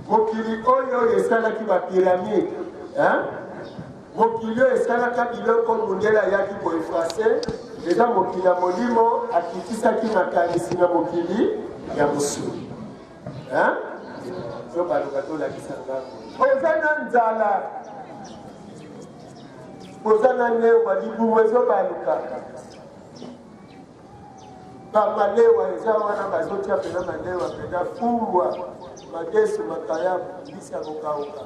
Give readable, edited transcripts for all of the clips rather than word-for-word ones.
mokili oyo esalaki bapiramide mokili oyo esalaka biloko mondele ayaki koefase eza mokili ya molimo akitisaki makanisi na mokili ya mosuli so baluka tolakisa ngambo oza na nzala oza na newa libumu ezobaluka bamalewa eza wana bazotia pena malewa pena fumbwa madesu makayabu mbisi ya kokauka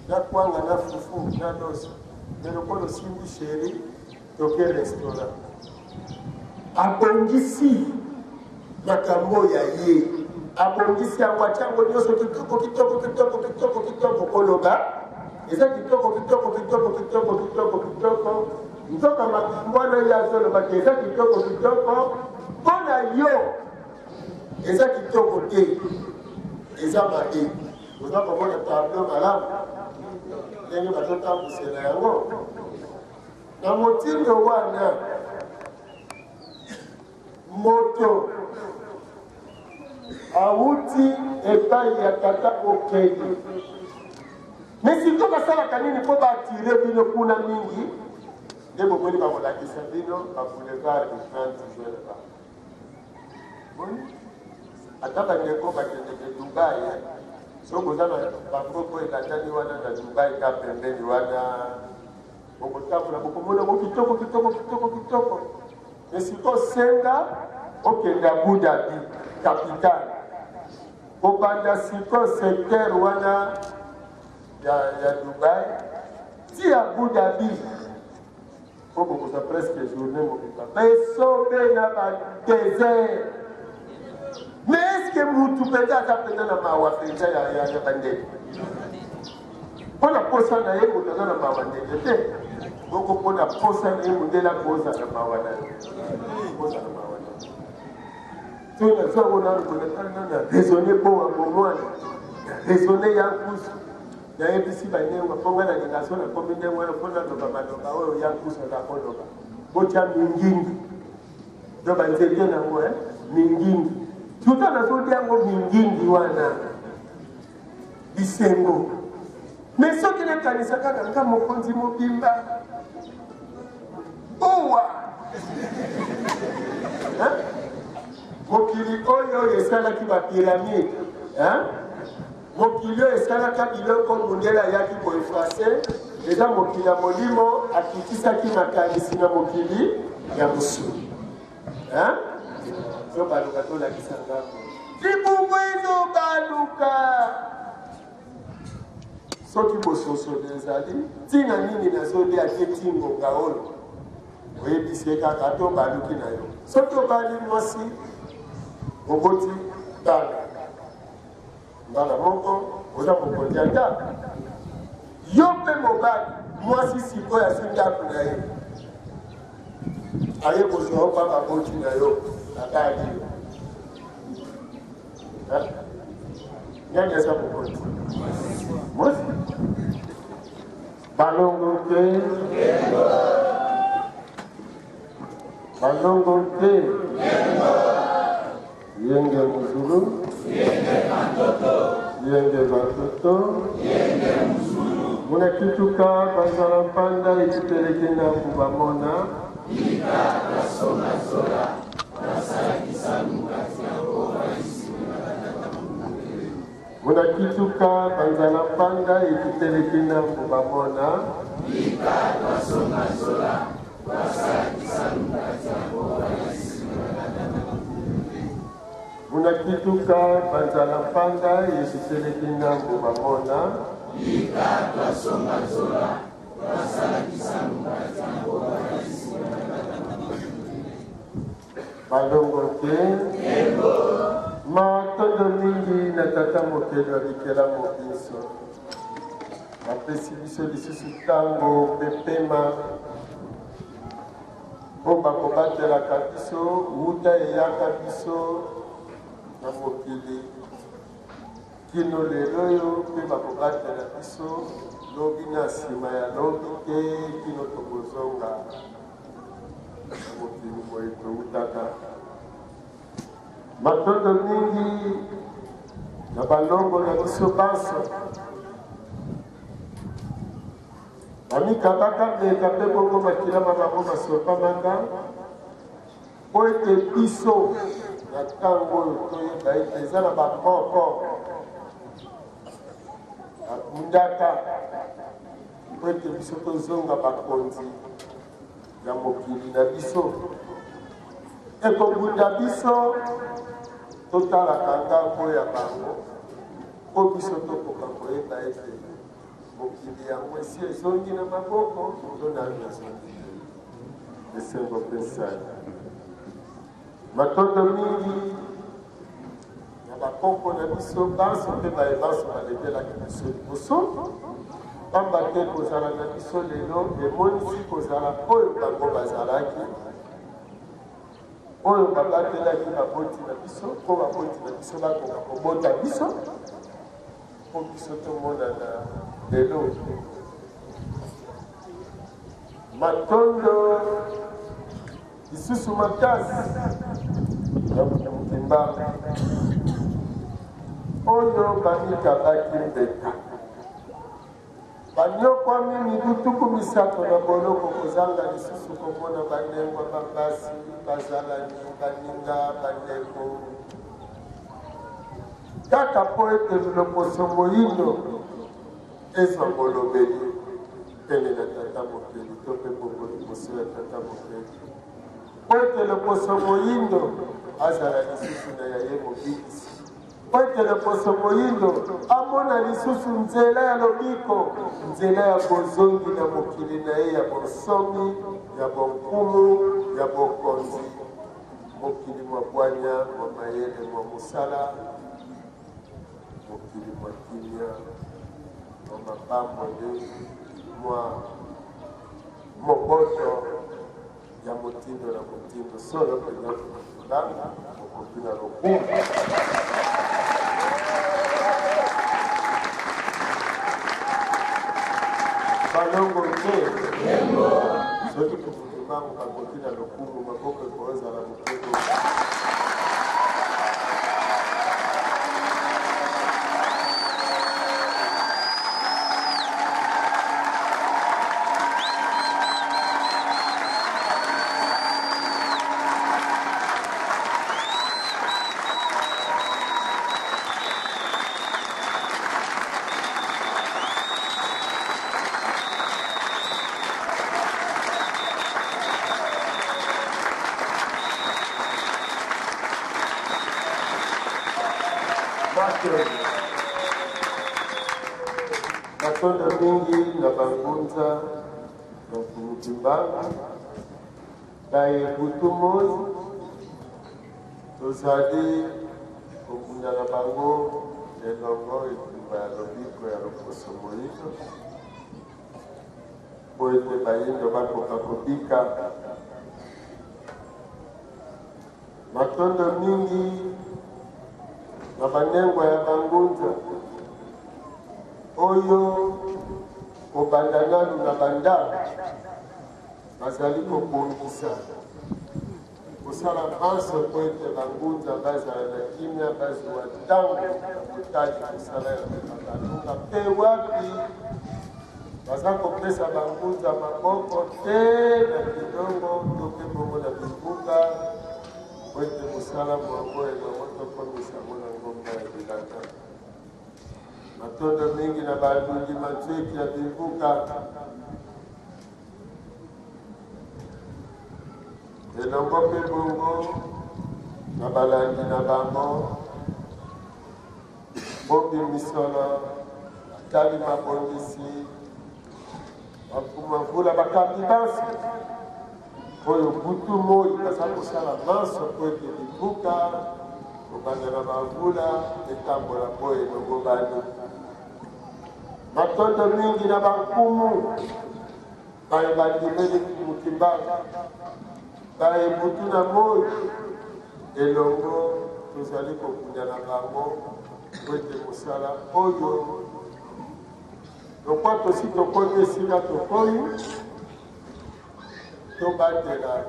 na kwanga na fufu na doso melokolo simbi sheri toke restaurant abongisi makambo ya ye abongisi yango atiango nyonso kitoko koloba eza kitoko nzoka makambo wana ye azolobaki eza kitoko mpona yo eza kitoko te eza mabe oza komona tableau malamu ndenge bazotambusela yango na motindo wana moto awuti epai ya tata okende mais siko basalaka nini mpo baatire bino kuna mingi nde bomoni bakolakisa bino baboulevard de 30 juin ata bandeko bakendeke dubai soki oza na bangoko ekatani wana na dubai ka pembeni wana okotambola bokomona ngo kitoko mais siko senga okende Abu Dhabi capitale obanda siko secteur wana ya Dubai ti Abu Dhabi okokoza presque journée mokita besobe na badésert mais est-ce que mutu mpenza aza mpenza na mawa mpenza ya bandeke mpona posa na ye moto aza na mawa ndenge te moko mpona posa na ye mondela koza na mawa na ye koza na mawa na ye so na sango na raisonne bowa bomwana raisonne ya nkusu nayebisi banengo mponga na lingaso na komi ndenge wana mpona loba maloba oyo ya nkusu azakoloba botya mingingi do banzete nango mingingi tuta nazolia yango mingingi wana bisengo mais soki nakanisa kaka nga mokonzi mobimba owa mokili oyo esalaki bapiramide mokili oyo esalaka biloko mondele ayaki koefase eza mokili ya molimo akitisaki makanisi na mokili ya mosuli so baluka tolakisa ngambo libumu ezobaluka soki bososoli ezali ntina nini nazolia te tingonga oyo oyebisi kaka to baluki na yo soki obali mwasi oboti mbala moko oza mokonzi ya ndako yo mpe mobali mwasi sikoyo asi ndako na ye aye kozwa opa baboti na yo akali nani eza mokonzi mwasi balongo te balongo te yenge muzulu yenge batoto muna kituka bazala mpanda ekiteleki na kubamona muna kituka bazala mpanda ekiteleki na kubamona muna kituka banzala mpanda ekiteleki na kubamona balongo te matondo mingi na tata mokelo abikela mobiso bapesi biso lisusu ntango pepema mpo bakobatelaka biso wuta eyaka biso na mokili kino lelo oyo mpe bakobatela biso lobi na nsima ya lobi te kino tokozonga mokili boye towutaka matondo mingi na balongo na biso banso bamikabaka mbeka mpe bongo makilama bango masopamanga po ete biso na ntango oyo toyeba ete eza na bamoko bakundaka po ete biso tozonga bakonzi ya mokili na biso ekobunda biso totalaka ntango ya bango po biso tokoka koyeba ete mokili yango esi ezongi na maboko to nani ezongi esengo mpe nsali matondo mingi na bakoko na biso banso mpe bayebanso balegelaki biso liboso pamba te kozala na biso lelo emonisi kozala oyo bango bazalaki oyo babatelaki baboti na biso mpo baboti na biso bakoka kobota biso mpo biso tomonana lelo matondo lisusu makasi ya mokimba oyo bamikabaki mbeka banyokwami mibutuku misato na boloko kozanga lisusu komona bandengwa bambasi bazalani baninga bandeko kaka mpo ete loposo moyindo ezwa molobeli pene na tata mokeli to mpe bongo liboso ya tata mokeli po ete loposo moyindo azala lisusu na yaye mobikisi po ete loposo moyindo amona lisusu nzela ya lobiko nzela ya bozongi na mokili na ye ya bonsomi ya bonkumu ya bokonzi mokili mwa bwanya mwa mayele mwa mosala mokili mwa kimia mwa mapambole mwa moboto ya motindo na motindo solo mpenza kolanga okoki na lokumu balongo te soki kofutumango bakoki na lokumu maboko ekozala mokeko batonda mingi na bangunza na kumukimbanga kaye butu moi tozali kokunda na bango elongo etumba ya lobiko ya loposo moyindo po ete bayindo bakoka kobika matondo mingi na banengwa ya bangunza oyo kobanda nanu na bandako bazali kobongisa kosala banso po ete bangunza bazala na kimia bazwa ntango ya kotali kosala ya bakalunga mpe wapi baza kopesa bangunza maboko te na bilongo to mpe bongo na bibuka po ete mosala mwango elongo tokomisa ngo na ngomba ya bilanga matondo mingi na balungi matweki ya bibuka elongo mpe bongo na balandi na bango bobi misolo tali mabongisi bakumavula bakambi banso oyo butu moi baza kosala manso po ete bibuka kobanda na bavula etambola mpo elongo bani matondo mingi na bankumu baye bandimeli mokimbanga baye butu na moi elongo tozali kokunda na bango po ete mosala oyo lokwa tosi tokomi esika tokomi tobatela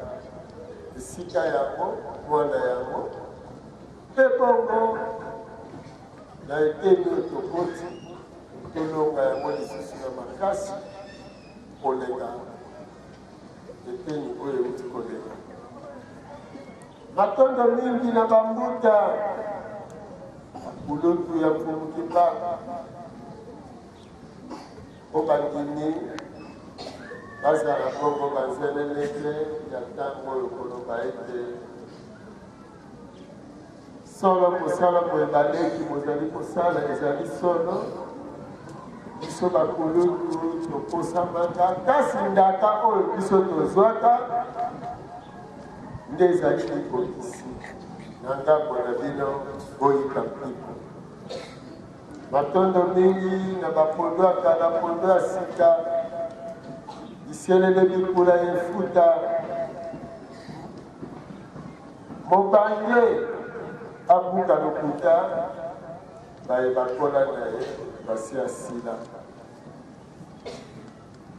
esika yango mwana yango mpe bongo na eteni otokoti tolonga yango lisusu na makasi kolenga eteni oyo euti kolenga matondo mingi na bambuta bulutu ya mfumukibanga po bandimi bazala bongo banzelelete ya ntango oyo koloba ete solo kosala boye baleki bozali kosala ezali solo biso bakulutu tokosamaka kasi ndaka oyo biso tozwaka nde ezali likokisi na ngambo na bino boyika mpiko matondo mingi na bapondo ya kala pondo ya sika biselele bikula efuta mobange abuka lokuta baye bakola na ye basi asila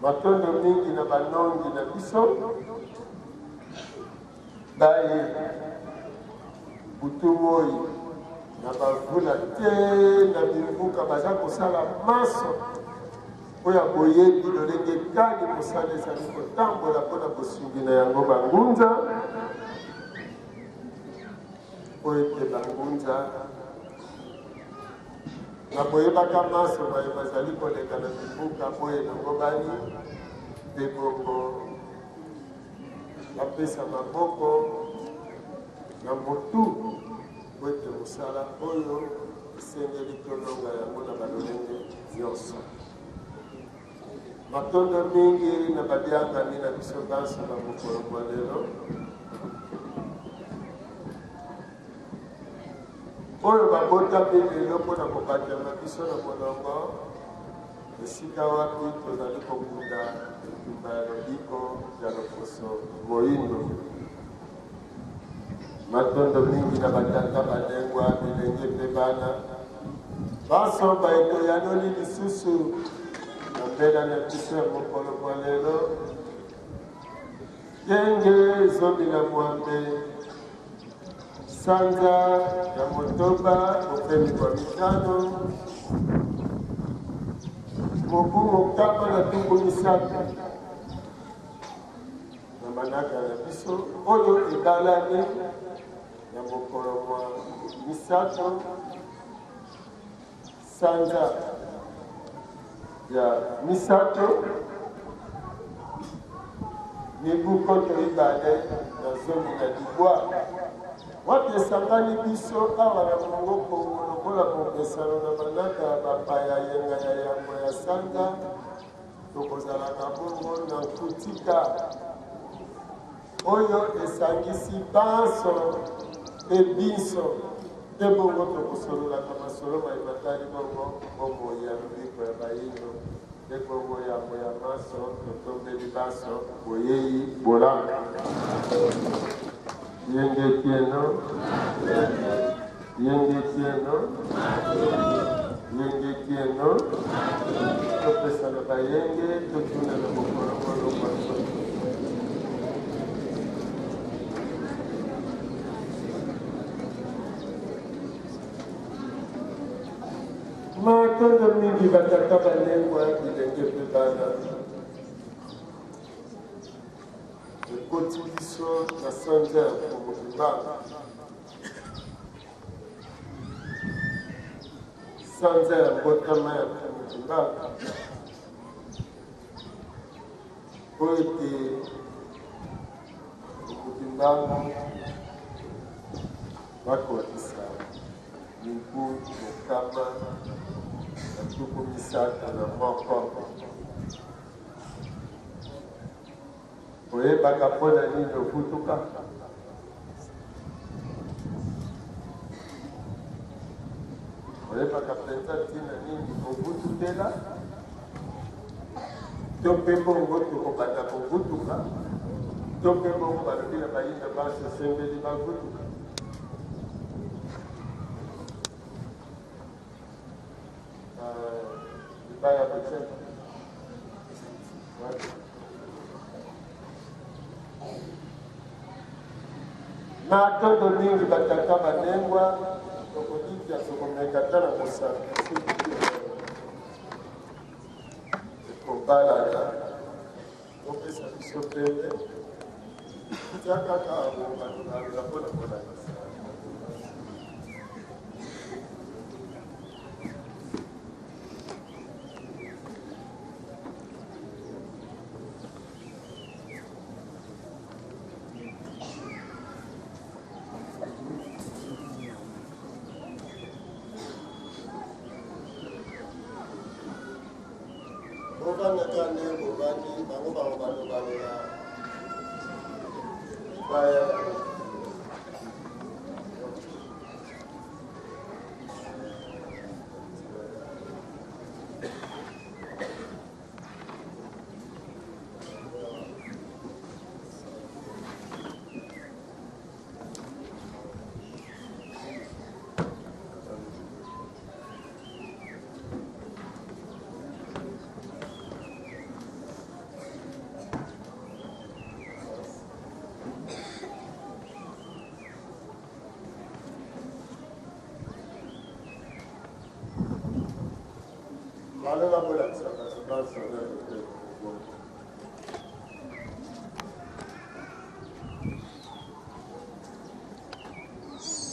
matondo mingi na banongi na biso baye butu moi na bavula te na bivuka baza kosala maso oyo boyebi lolenge kani mosala ezali kotambola mpona kosungi na yango bangunza oyo ete bangunza na boyebaka maso baye bazali koleka na bivuka boye nango bani mpe bongo bapesa maboko na motu po ete mosala oyo esengeli tolonga yango na balolenge nyonso matondo mingi na babiangani na biso banso na mokolo mwa lelo oyo babotami lelo mpona kobakela biso na molongo esika wapi tozali kokunda etumba ya lobiko ya loposo moyindo matondo mingi na batata balengwa bilenge mpe bana basomba etoyanoli lisusu na mbela na biso ya mokolo mwa lelo kenge zomi na mwambe sanza ya motoba mopemi kwa mitano mobu mokama na tumbu misato na manaka na biso oyo edalani na mokolo mwa misato sanza ya misato mibu koto ibale na zomi na libwa wapi esangani biso awa na mongo kongo lokola kopesano na manaka bapaya yenga ya yango ya sanza tokozalaka bongo na nkutika oyo esangisi banso mpe biso mpe bongo tokosololaka masolo mayematali bongo bongo ya lobiko ya bayindo mpe bongo yango ya maso totombeli baso boyeyi bolanga yenge tieno yenge tieno yenge tieno topesa na bayenge totuna na mokolo molongwaso matondo mingi batata balengwa bilenge mpe bana ekoti biso na sanza ya komokibanga sanza ya mbotama ya komokibanga po ete komokibanga bakotisa mibu mokama na tuku misato na moko oyebaka mpona nini okutuka oyebaka mpenza ntina nini okututela to mpe bongo tokobanda kovutuka to mpe bongo balobi na bayinda basesembeli bavutuka libaya bocete na tondo mingi batata banengwa tokodifya sokomeka tala mosambisi ekobalaka opesa biso pembe tia kaka abonga mpona kolakisa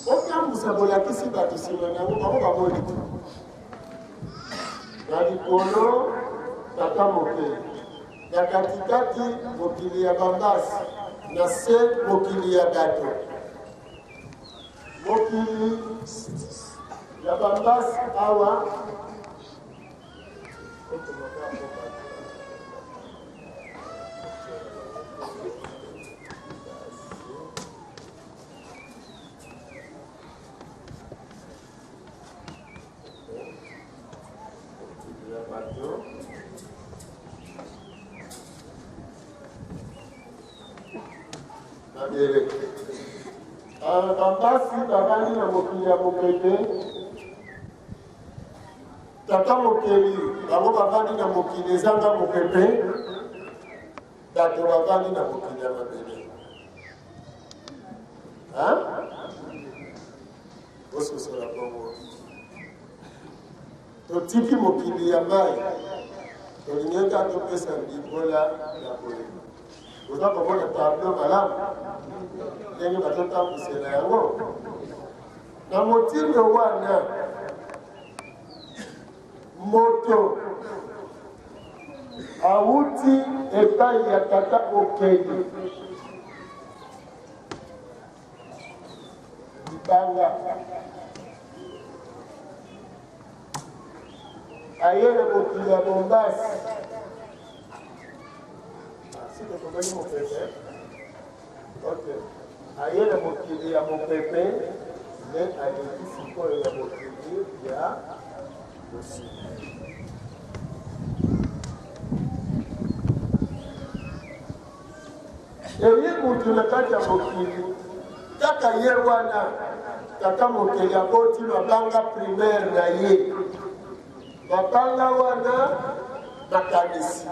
okambusa bolakisi bato nsima nango bango bamoni na likolo tata mokili na katikati mokili ya bambasi na se mokili ya gato mokili ya bambasi awa bambasi babandi na mokili ya mopepe tata mokeli bango bavandi na mokili ezanga mopepe bato bavandi na mokili ya mabele ososola bongo totiki mokili ya mai tolingeka topesa libola ya kolema oza komona tablo malamu ndenge batotambusela yango na motindo wana moto awuti epai ya tata okeli libanga aye na mokili ya bombasi sikokomani mopepe aye na mokili ya mopepe me aleki sikoyo ya mokili ya mosika eye mutu na kati ya mokili kaka ye wana tata mokili aboti mabanga primaire na ye mabanga wana makanisi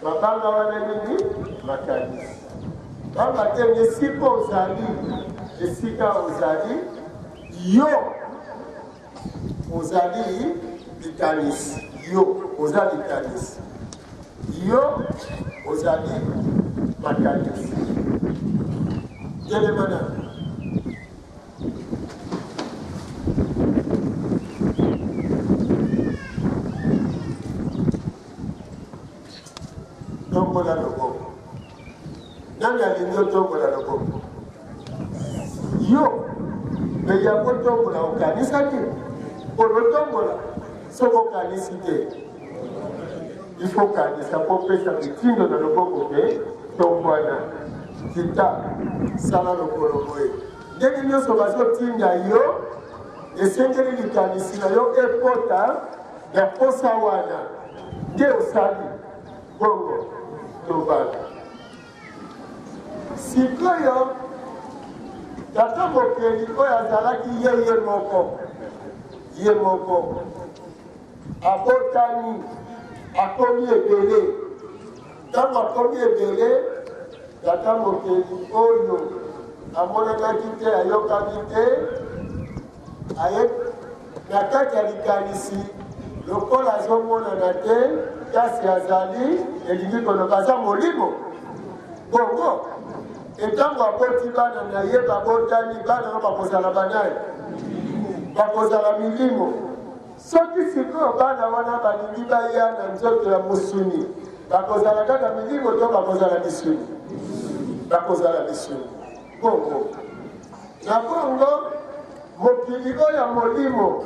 mabanga wana nini makanisi bamba te esika ozali esika ozali yo ozali likanisi yo oza likanisi yo ozali makanisi telemana tombola loboko nani alingi otombola loboko yo me yango tombola okanisaki olotombola soki okanisi te ifo kanisa mpo pesa mitindo na loboko te tombwana kita sala lokolo boye ndenge nyonso bazotinda yo esengeli likanisi na yo epota ya posa wana nde osali bongo tobana sikoyo tata mokeli oyo azalaki ye moko abotani akomi ebele ntango akomi ebele tata mokeli oyo amonanaki te ayokaki te aye na kati ya likanisi lokola azomonana te kasi azali elingi koloba aza molimo bongo etango aboti bana na ye babotani bana ngo bakozala banaye bakozala milimo soki sikoyo bana wana balingi baya na nzoto ya mosuni bakozala kaka milimo to bakozala misuni bakozala misuni bongo na bongo mokili oyo ya molimo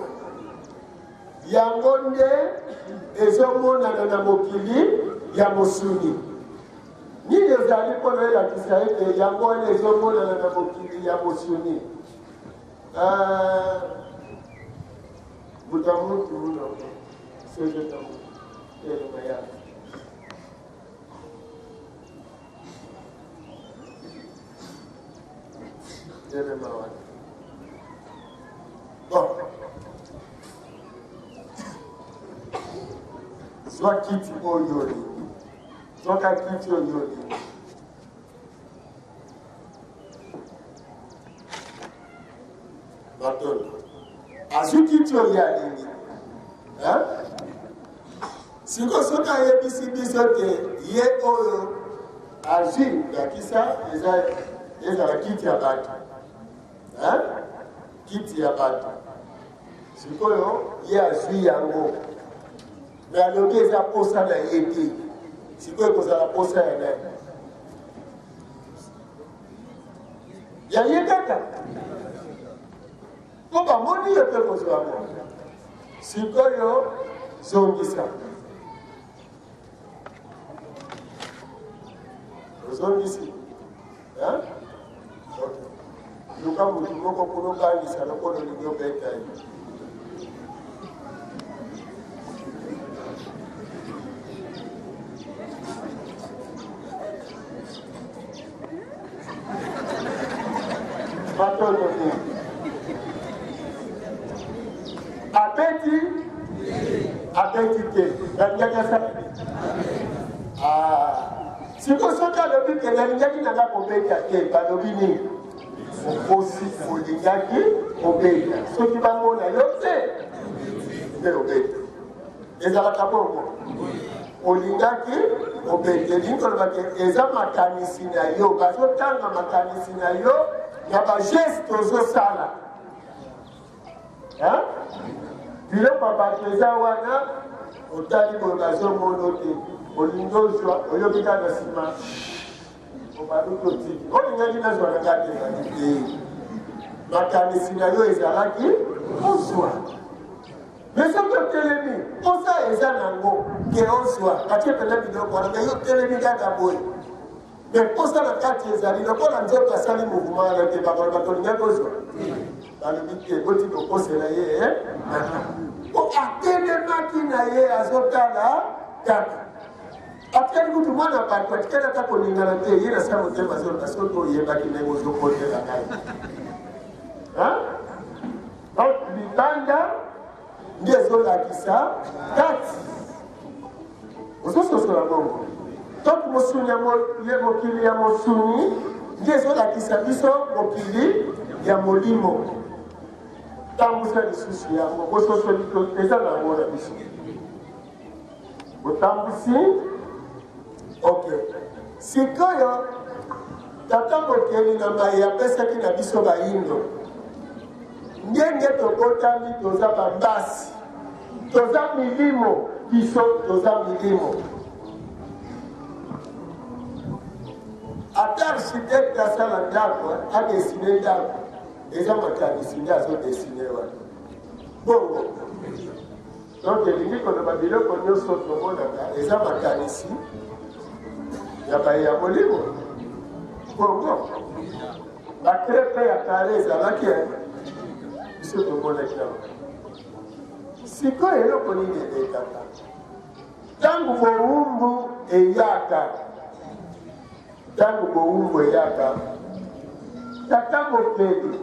yango nde ezomonana na mokili ya mosuni nini ezali mpona elakisa ete yango wana ezomonana na mokili ya mosuni butamutu muno sejetamu elomaya elemawana bon zwa kiti oyoli zoka kiti oyoli batono azwi kiti oyo alingi siko soki ayebisi biso te ye oyo azwi yakisa ezala kiti ya bato kiti ya bato sikoyo ye azwi yango me alobi eza posa na ye te sikoyo ekozala posa ya nani ya ye kaka mpo bamoni ye mpe kozwa mo sikoyo zongisa ozongisi luka mutu moko kuna obangisa lokola olingi obeta ye batono te abeti te nalingaki siko soki alobi ke nalingaki nanga kobeta te balobi nini okosi olingaki obeta soki bamona yo te nde obeta ezalaka bongo olingaki obeta elingi kolobaki eza makanisi na yo bazotanga makanisi na yo ya bageste ozosala biloko bato eza wana otali boye bazomono te olingi ozwa oyobi kaka na nsima obaluki otiki olingaki nazwanaka te ezali te makanisi na yo ezalaki ozwa me soki otelemi posa eza nango ke ozwa batie pena biloko wana me yo telemi kaka boye me posa na kati ezali lokola nzoto asali mouvement wana te bato olingaki ozwa balobi te boti kokosela ye po atelemaki na ye azotala kaka atikali kutu mwana bato atikali ata kolingana te ye na sa motema azoloba soki oyebaki ndenge ozokotela ngai donc libanda nde ezolakisa kati ozososola bongo donc mosuni mokili ya mosuni nde ezolakisa biso mokili ya molimo tambusa lisusu yango bososoli eza nango na biso botambusi ok sikoyo tata mokeli na mai apesaki na biso bayindo ndenge tokotami toza bambasi toza milimo biso toza milimo ata architecte asala ndako adesine ndako eza makanisi nde azodesine wana bongo donc elingi koloba biloko nyonso tomonaka eza makanisi ya molimo bongo bakrepe ya kare ezalaki biso tomonaki yango sikoyo eloko nini elekaka ntango bowumbu eyaka tata mokeli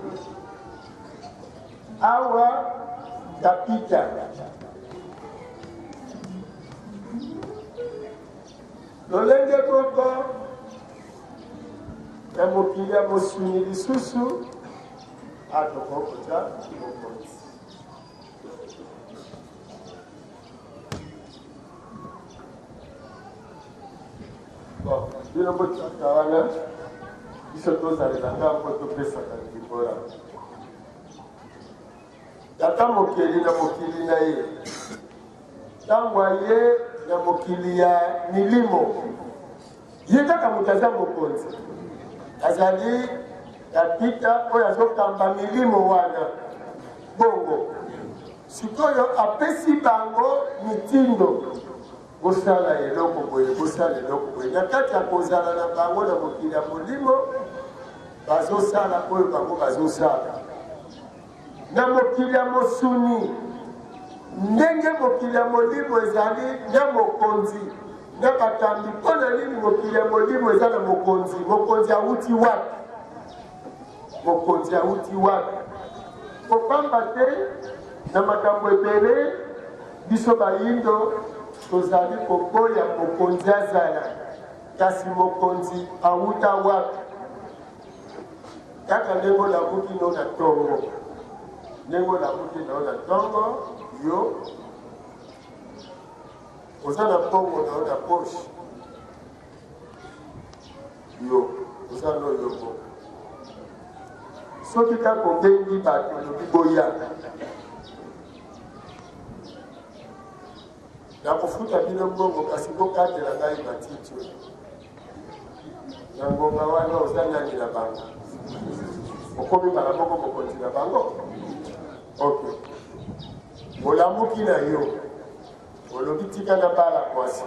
awa kapita lolenge koko ya mokili ya mosuni lisusu atokokoza mokonzi. Bino mbotika wana biso tozalelanga mpo topesaka libora. Tata mokili na mokili na ye ntango aye na mokili ya milimo ye kaka moto aza mokonzi azali kapita oyo azokamba milimo wana bongo sikoyo apesi bango mitindo bosala eloko boye bosala eloko boye na kati ya kozala na bango na mokili ya molimo bazosala oyo bango bazosala na mokili ya mosuni ndenge mokili ya molimo ezali na mokonzi na bakambi mpona nini mokili ya molimo eza na mokonzi mokonzi awuti wapi mokonzi awuti wapi kopamba te na makambo ebele biso bayindo tozali koboya mokonzi azala kasi mokonzi awuta wapi kaka ndenge olabuki no na ntongo ndenge olabuki nao na ntongo yo oza na mbongo nao na poshe yo oza no yo bongo soki kaka obengi bato olobi boyaka nakofuta bino mbongo kasi bokatela ngai matiti oyo na ngonga wana oza nani na bango okomi mbala moko mokonzi na bango ok olamuki na yo olobi tika na bala mwasi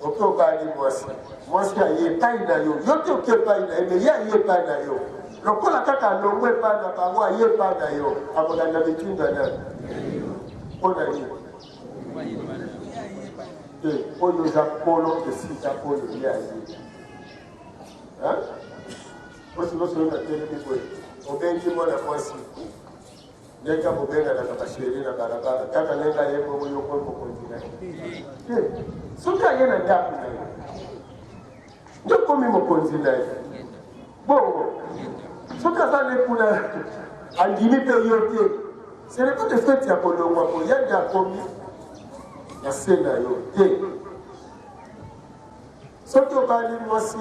oke obali mwasi mwasi aye epai na yo yo te oke epai na ye me ye aye epai na yo lokola kaka alongo epai na bango aye epai na yo akolanda bitinga nani mpona nini oyo oza kolo esika oyo ye aye osikosoyoka telemi boye obengi mwana mwasi ndenge bobenganaka basheri na balabala kaka ndenge aye bongo yoko mokonzi na ye soki aye na ndako na ye nde okomi mokonzi na ye bongo soki aza ne kuna andimi mpe yo te ce n'est pas de fete ya kolongwa po ya nde akomi na se na yo te soki obali mwasi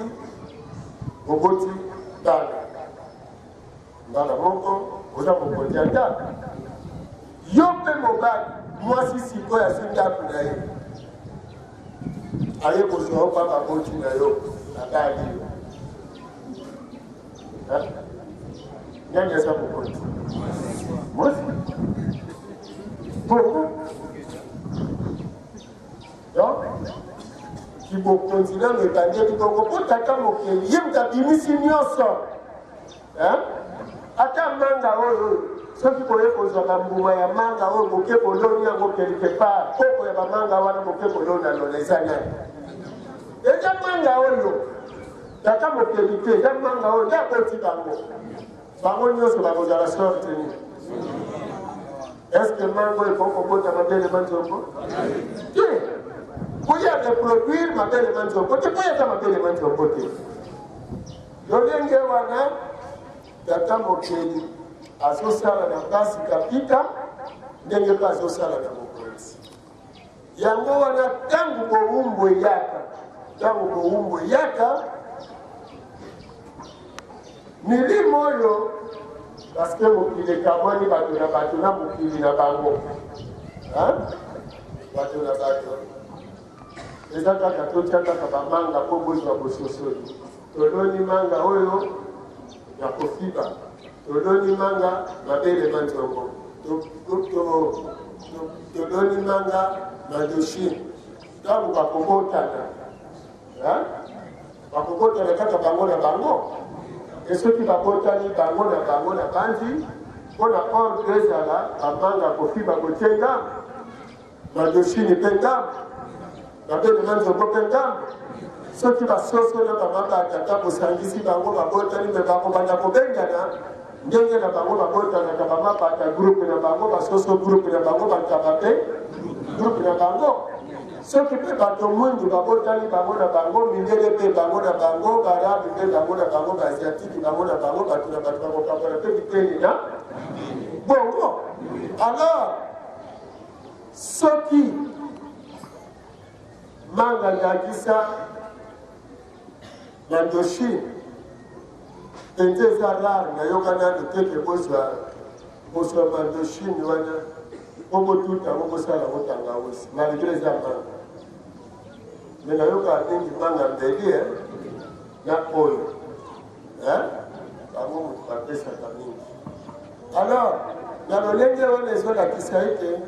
oboti bana moko oza mokonzi ya ndako yo mpe mobali mwasi sikoyo asi ndako na ye aye kozwa mpa baboti na yo abali yo nani aza mokonzi mwasi bongo kibokonzi nano ebandeli bongo mpo tata mokeli ye moto abimisi nyonso ata manga oyo soki koye kozwa bambuma ya manga oyo moke koloni yango quelque part koko ya bamanga wana moke kolona lona eza nani eza manga oyo tata mokeli te eza manga oyo nde akoti bango nyonso bakozala sorte nini estce manga oyo ekokobota mabele manzongo te koya reproduire mabele manzongo te koyeza mabele manzongo te lolenge wana tata mokeli azosala na basi kapita ndenge mpe azosala na mokonzi yango wana ntango bowumbu eyaka milimo oyo paske mokili ekamwani bato na bato na mokili na bango bato na bato eza kaka totya kaka bamanga mpo bozwa bososoli toloni manga oyo ya kofiba toloni manga mabele manzongo toloni manga madoshine ntango bakobotana kaka bango na bango esoki babotani bango na bandi mpona ordre ezala bamanga kofiba kotie ngambo madoshine mpe ngambo mabele manzongo mpe ngambo soki basoso na bamabata ata bosangisi bango babotani me bakobanda kobengana ndenge na bango babotanaka bamabata groupe na bango basoso groupe na bango bakaba mpe groupe na bango soki mpe bato mwindu babotani bango na bango, mindele mpe bango na bango, barabi mpe bango na bango, baasiatiki bango na bango, bato na bato bakokakola mpe biteni na bongo. Alors soki manga ndakisa na Indochine penze eza rare nayoka nano teke bozwa Indochine wana obotuta bokosala botanga osi malgré eza manga me nayoka mingi manga mbeli na oyo bango moto bapesaka mingi. Alors na lolenge wana ezolakisa ete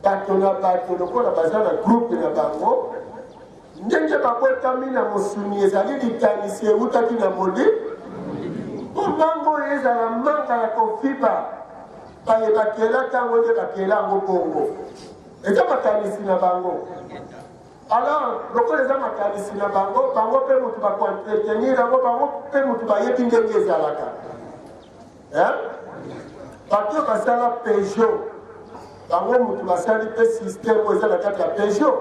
bato na bato lokola baza na groupe na bango ndenge babotami na mosuni ezali likanisi eutaki na moli po manga oyo ezala manga ya kofiba bayebakela ntango nde bakela yango bongo eza makanisi na bango. Alors lokola eza makanisi na bango bango mpe motu bakoentretenir yango bango mpe motu bayebi ndenge ezalaka. Bato basala Peugeot bango motu basali mpe systeme eza na kati ya Peugeot.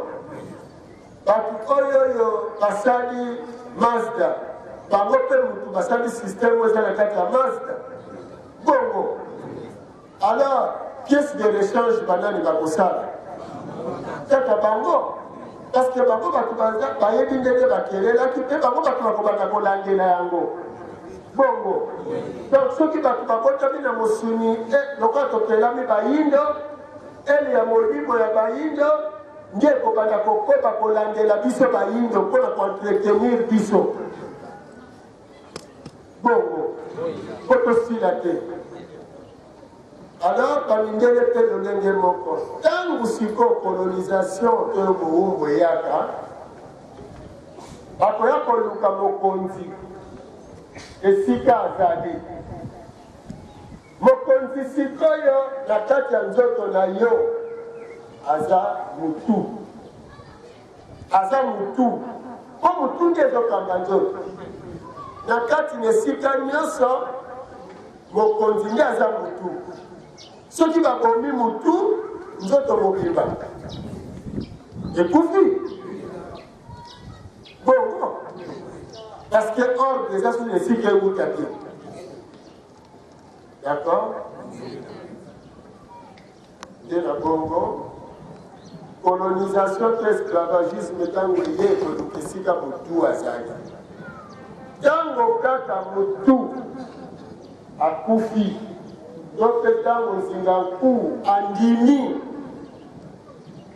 Bato oyo basali Mazda bango mpe motu basali systeme eza na kati ya Mazda bongo. Alors pièce de rechange banani bakosala kaka bango parce que bango bato bayebi ndenge bakelelaki mpe bango bato bakobanda kolandela yango bongo. Donc soki bato babotami na mosuni lokola tokelami bayindo ele ya molimo ya bayindo nde ekobanda kokoba kolandela biso bayindo mpona koentretenir biso bongo po tosila te. Alors bamindele mpe lolenge moko ntango siko colonisation oyo mowumbu eyaka bakoya koluka mokonzi esika azali. Mokonzi sikoyo na kati ya nzoto na yo aza mutu po mutu nde ezokanga nzoto na kati na esika nyonso mokonzi nde aza mutu. Soki bakomi mutu nzoto mobimba ekufi bongo parce que ordre eza sur esika euta te. D'accord? Nde na bongo colonisation to esclavagisme ntango ye ekoluka esika motu azali. Ntango kaka motu akufi donc ntango nzingankuu andimi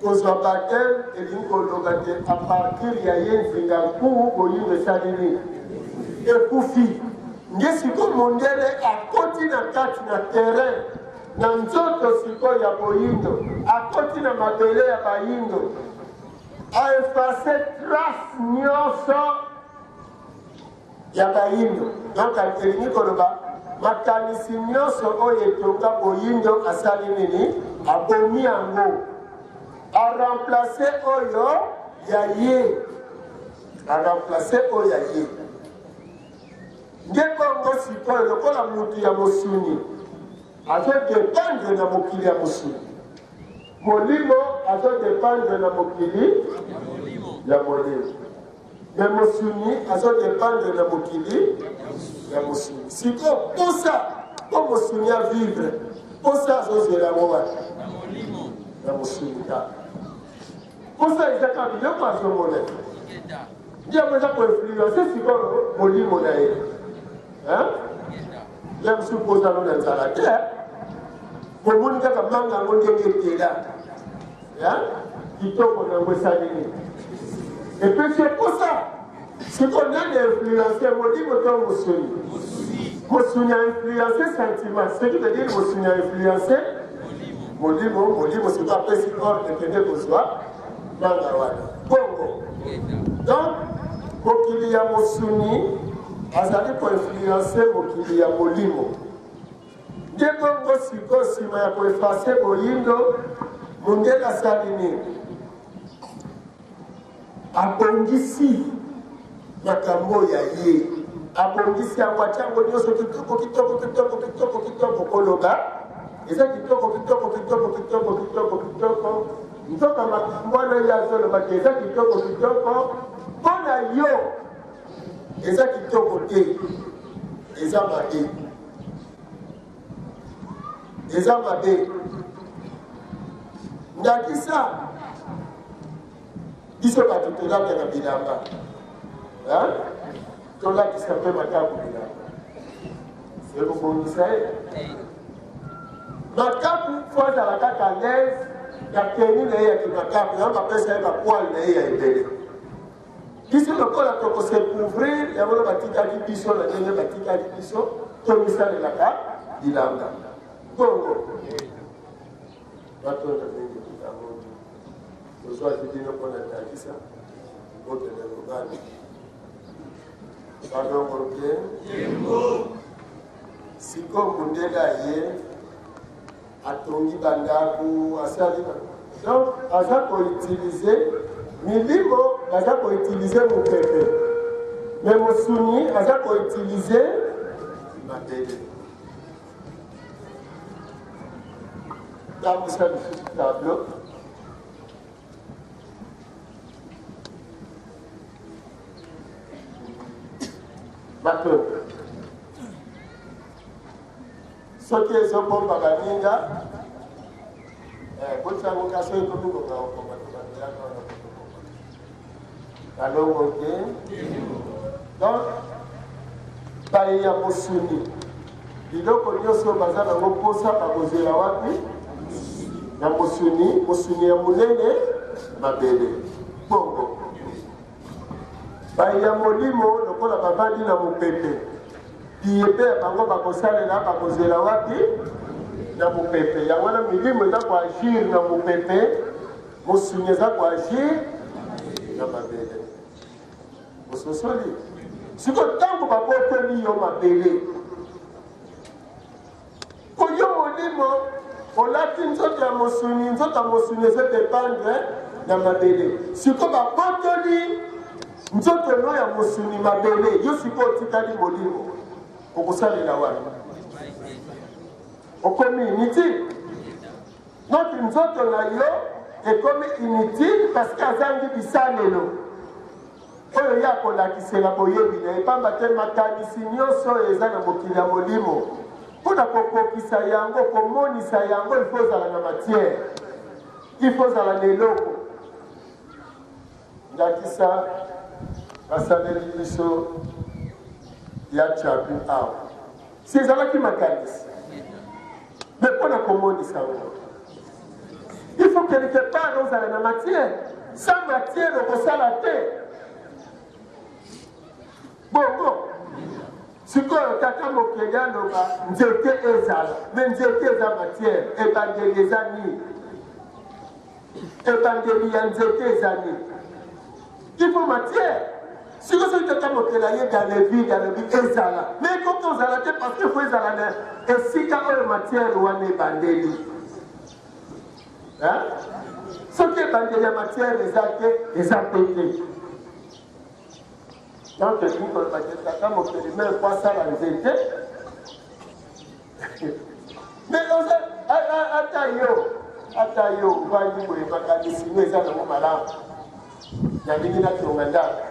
kozwa batel elingi koloba te a partir ya ye nzingankuu boyindo esali nini ekufi. Nge siko mondele akoti na kati na terrain na nzoto sikoyo ya boyindo akoti na mabele ya bayindo aefase trace nyonso ya bayindo. Donc elingi koloba makanisi nyonso oyo etonga boyindo asali nini abomi yango aremplace oyo ya ye nde bongo sikoyo lokola mutu ya mosuni azodependre na mokili ya mosuni molimo azodependre na mokili ya molimo me mosuni azodependre na mokili ya mosuni. Siko posa po mosuni ya vivre posa azozela yango wapi na mosuni kaka posa ezaka biloko azomona nde yango eza koinfluence sikoyo molimo na ye ya mosu posa no na nzala te bomoni kaka manga yango ndenge etela kitoko nango esali nini epesi posa siko nani influence molimo to mosuni. Mosuni a influencé sentiment, ce qui veut dire Mosuni a influencé molimo siko apesi ordre ekende kozwa manga wana bongo. Donc mokili ya mosuni azali koinfluence mokili ya molimo nde bongo siko nsima ya koefase boyindo mondele asali nini abongisi makambo ya ye abongisi yango atiango nyonso kitoko koloba eza kitoko nzoka mwana ya azolobaki eza kitoko kitoko mpona yo eza kitoko te eza mabe eza mabe ndakisa biso bato tolakaka bilamba tolakisa mpe makaku bilamba ekobongisa ye makaku fo azala kaka lese ya teni na ye ya kimakaku yango bapesa ye bapoile na ye ya ebele biso lokola tokose couvrir yango batikaki biso na ndenge batikaki biso tomisalelaka bilamba bongo batonda ndenge bilango tozwaki bino mpona ndakisa okende lobani balongo bien siko mundele ye atongi bandako asali donc aza koutilize milimo aza koutilize mopepe me mosuni aza koutilize mabele tambusa lisusu tableau bato soki ezobomba baninga botiangoka so ekomikonga balongo te donc baye ya mosuni biloko nyonso baza nango mposa bakozela wapi na mosuni ya monene mabele bongo baye ya molimo lokola bavandi na mopepe biye mpe ya bango bakosalela bakozela wapi na mopepe yango wana milimo eza koagir na mopepe mosuni eza koagir na mabele mososoli siko ntango baboteli yo mabele koyo molimo olati nzoto ya mosuni eza dependre na mabele siko babotoli nzoto no ya mosuni mabele yo siko otikali molimo okosalela wana okomi inutile noti nzoto na yo ekomi inutile parce que azangi bisalelo oyo ya kolakisela boyebi na epamba te makanisi nyonso oyo eza na mokili ya molimo mpona kokokisa yango komonisa yango ifo ozala na matière ifo ozala na eloko ndakisa basaleli biso ya chapi awa si ezalaki makanisi me mpona komonisa yango il faut quelque part ozala na matière sans matière okosala te bongo sikoyo tata mokeli aloba nzete ezala me nzete eza matière ebandeli eza nini ebandeli ya nzete eza nini il faut matière siko soki tata mokeli ayebi alevi alobi ezala me ekoki ozala te parce que fo ezala na esika oyo matière wana ebandeli soki ebandeli ya matière eza te eza pe te donc tata mokeli me ekwasala nzete me ata yo vandi boye makanisi no eza nango malamu nalingi natonga ndako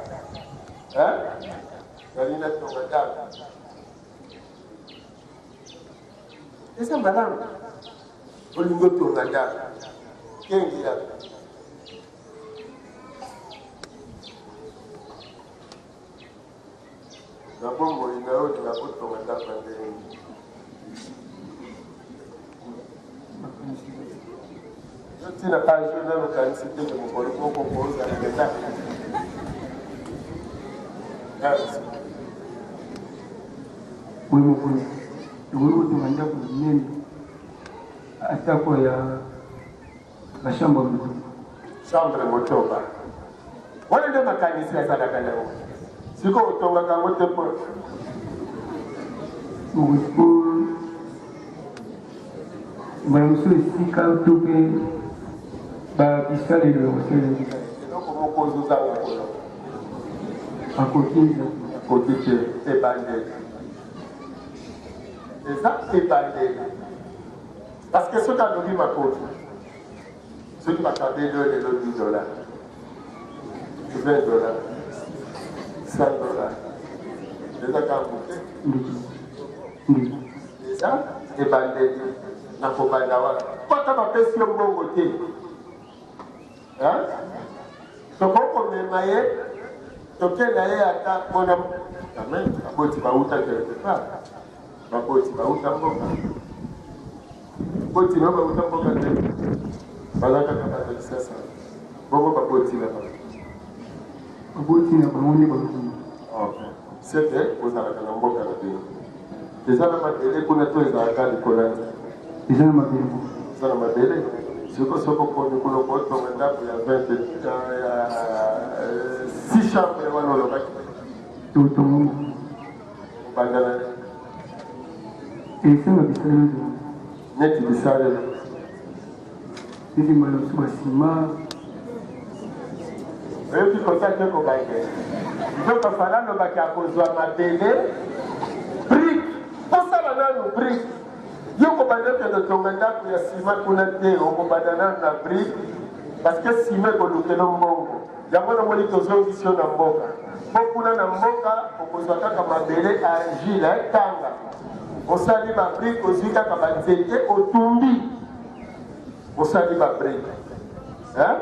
nalingi natonga ndako eza malamu olingi otonga ndako kengi yaka na bomboli na oyo nakotonga ndako ya ndenge yotina kajo nanokanisi teke mokolo moko kozala leta oyo mokolo ekoki kotonga ndako monene atako ya bachambre moto chambre motoba wana nde makanisi azalaka nango siko otongaka yango te mpo okopo mbala mosusu esika to mpe babisalelo ya kosaleli eloko moko ozozanga kolo akoki eza koki te ebandeli eza ebandeli parce que soki alobi makoti Ceux qui m'accordent les $10, $20, $100. Les accords. Déjà, et bandé. N'a pas bandawa. Quand tu m'appelles sur mon côté, hein? Tu peux comme maïe, tu peux aller à ta mon amour. Amen. Aboti bauta quelque part. Aboti bauta mboka. Aboti no bauta mboka te. Balaka kama sasa. Bobo baboti là bas. Aboti na bamoni baluku. OK. C'était aux araka na mboka na te. Déjà na mabele kuna to ezalaka likola. Déjà na mabele. Déjà na mabele. Soko soko kono kono koto ndako ya 20 6 chambres wana lokaki. Tout le monde. Bandana. Et c'est ma bisale. Net bisale. C'est ma sima. Et puis contacte ko baike. Donc fala no baki akozwa mabele. Brique. Pour ça là no brique. Yo ko bandana de tonganda ko ya sima kuna te o ko bandana na brique parce que sima ko lukelo mbongo. Yango na moni tozo vision na mboka. Beaucoup na mboka okozwa kaka mabele argile tanga osali ba brique ozika kaka banzete otumbi osali ba brique hein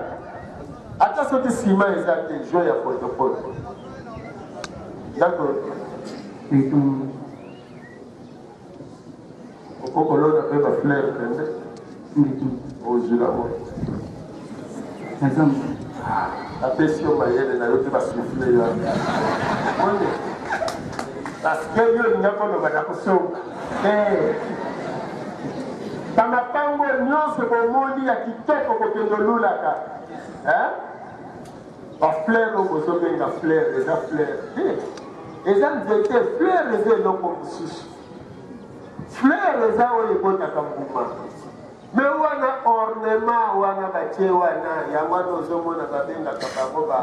ata soki sima eza te jeu ya protocole d'accord Et tout. okokolona mpe ba fleur pembe ozila mo Nazam. apesi yo mayele na yo te basufle yo parce que yo elinga koloba na kosonga bamapango nyonso bomoni ya kitoko kokende olulaka bafleur oyo bozobenga fleur eza fleur eza nzete fleur eza eloko mosusu fleur eza oyo ebotaka mbuma me wana ornement wana batie wana yango wana ozomona babengaka bango ba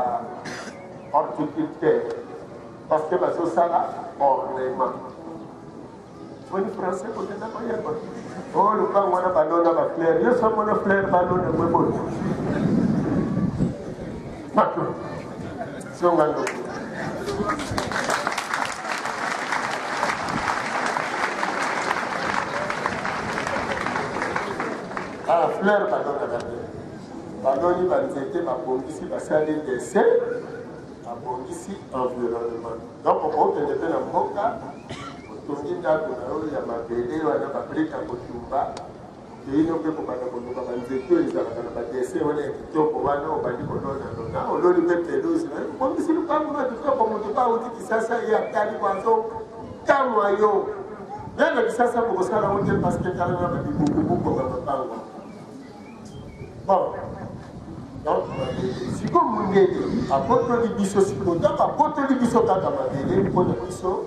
horticulteur parce que bazosala ornement oni français kokenda koyeba o lupango wana balona bafleur yo somona fleur balona mweboto mato songa ndoko fleur baloni banzete babongisi basali dessin babongisi environnement donc okokende mpe na mboka otongi ndako na oyo ya mabele wana babrika kotumba eyino mpe kobanda koluka banzete oyo ezalaka na badessin wana ya kitoko wana obandi kolonalona ololi mpe pelouse bongisi lupango na kitoko moto bauti kisasa ye atali kwanzo kamwa yo yana kisasa bokosala ngo te parce que kalanga babibukubuko bamapango bon donc siko mundele apotoli biso siko donc apotoli biso kaka mabele mpona biso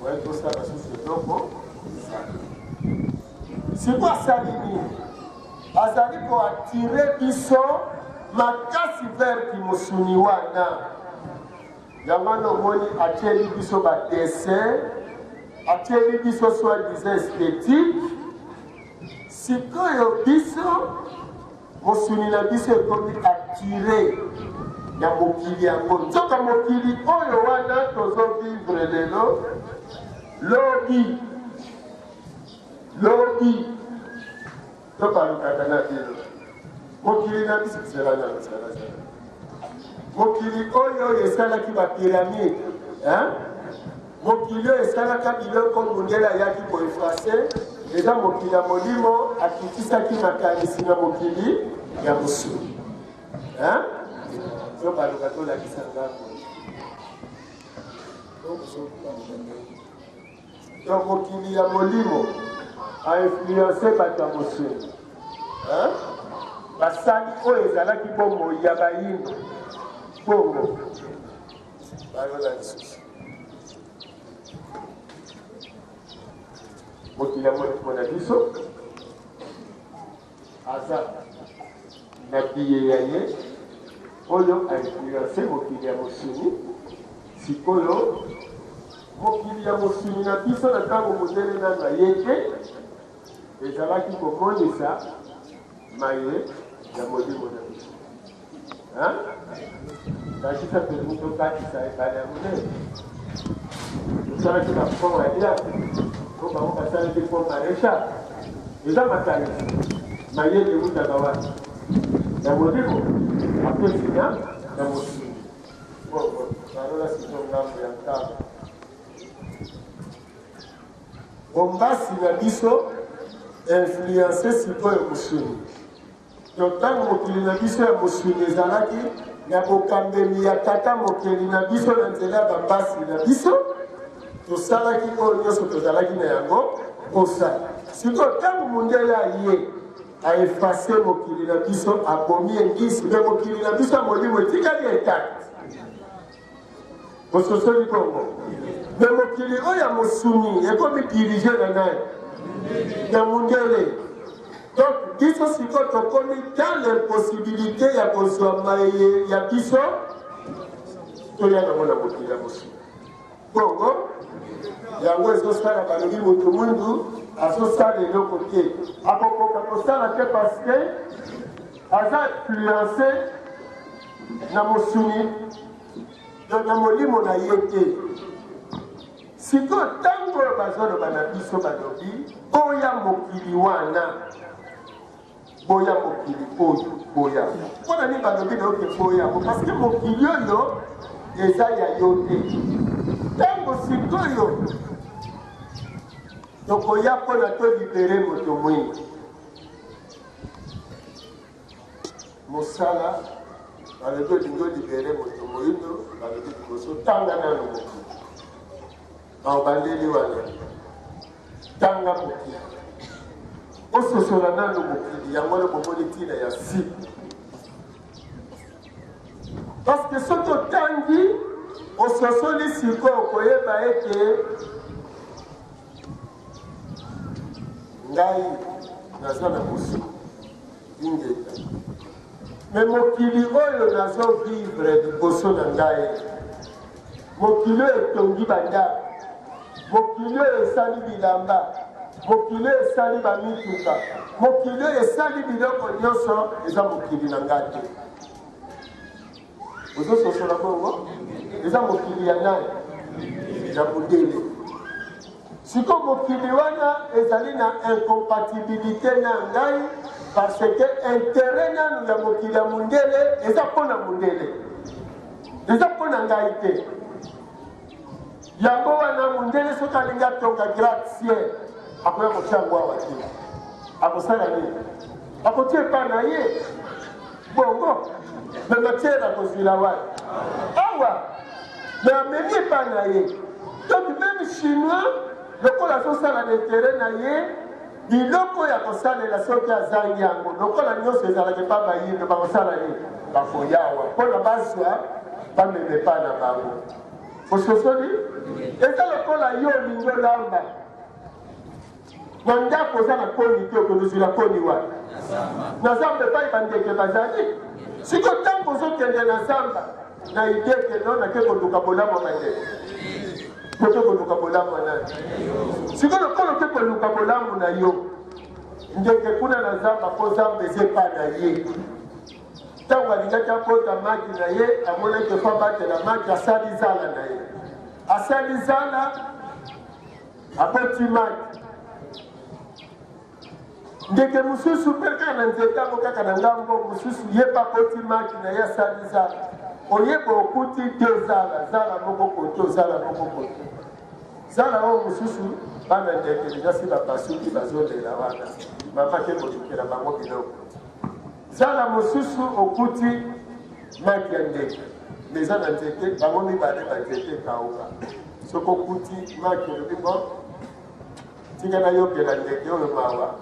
oye tosala susu eloko siko asali nini azali koatire biso makasi verki mosuni wana yango nomoni atieli biso badessin atieli biso soi-disant esthétique sikoyo biso mosuni na biso ekomi atire ya mokili yango nzoka mokili oyo wana tozovivre lelo lobi tobalukaka na bino mokili na biso zelanyana mokili oyo esalaki bapiramide mokili oyo esalaka biloko mondele ayaki koefase eza mokili ya molimo akitisaki makanisi na mokili ya mosuni so baluka tolakisa ngambo donc mokili ya molimo ainfluence bato ya mosuni basali oyo ezalaki bongo ya bayino bongo bayola lisusu mokili ya molimo na biso aza na biye ya ye oyo ainfluence mokili ya mosuni sikoyo mokili ya mosuni na biso na ntango mondele nano aye te ezalaki komonisa maye ya molimo na biso nakisa tolingi tokatisa ebale ya monene tosalaki na pont alia to bango basalaki pont maréchal eza makanisi mayele eutaka wana ya molimo apesi na mosuni balola sino ngambo ya nkama bombasi na biso influence sikoyo mosuni to ntango mokili na biso ya mosuni ezalaki na bokambeli ya tata mokeli na biso na nzela ya bambasi na biso tosalaki oyo nyonso tozalaki na yango kosala sikoyo ntango mondele aye aefase mokili na biso abomi engisi me mokili na biso ya molimo etikali etate ososoli bongo me mokili oyo ya mosuni ekomi dirige na nani na mondele donc biso sikoyo tokomi dans l'impossibilité ya kozwa maye ya biso toya nango na mokili ya mosuni bongo yango ezosala balobi moto mwindu azosala eloko te akokoka kosala te parce que aza influence na mosuni na molimo na ye te sikoyo ntango oyo bazoloba na biso balobi boya mokili wana boya mokili oyo boya mpona nini balobi na oke boyamo parce que mokili oyo eza ya yo te ntango sikoyo tokoya mpona tolibere moto mwingi mosala balobi olingi olibere moto moyindo balobi liboso tanga nano mokili baobandeli wana tanga mokili ososola nano mokili yango wana bomoni ntina ya siku parce que soki otangi ososoli sikoyo koyeba ete ngai naza na mosu ingeta me mokili oyo nazovivre liboso na ngai mokili oyo etongi bandako mokili oyo esali bilamba mokili oyo esali bamituka mokili oyo esali biloko nyonso eza mokili na ngai te ozososola bongo eza mokili ya nani ya mondele siko mokili wana ezali na incompatibilité na ngai parce que intérêt nanu ya mokili ya mondele eza mpona mondele eza mpona ngai te yango wana mondele soki alingi atonga gratte-ciel akoya kotia yango awa te akosala nini akotia epa na ye bongo me matie na kozwila wana awa me amemi epa na ye donc même chinois lokola azosala d'intérêt na ye biloko ya kosalela soki azangi yango lokola nyonso ezalaki mpa bayindo bakosala nini bafoyawa mpona bazwa bameme epa na bango ososoli eza lokola yo olingi olamba na ndako oza na koni te okozwila koni wana na zamba epai bandeke bazali siko ntango ozokende na zamba na ide keno nake koluka bolamu ya bandeke kote koluka bolamu nani siko lokola oke koluka bolamu na yo ndeke kuna na zamba mpo zamba eza epa na ye ntango alingaki akota maki na ye amonaki fo abatela maki asali zala na ye asali zala aboti maki ndeke mosusu mpe kaka na nzete yango kaka na ngambo mosusu ye mpe akoti maki na ye asali zala oyeba okuti te zala moko kote ozala moko kote zala oyo mosusu bana ndeke deja si bapasuki bazolela wana bapake kolukela bango biloko zala mosusu okuti maki ya ndeke me eza na nzete bango mibale banzete ekauka soki okuti maki elobi bon tika nayokela ndeke oyo mawa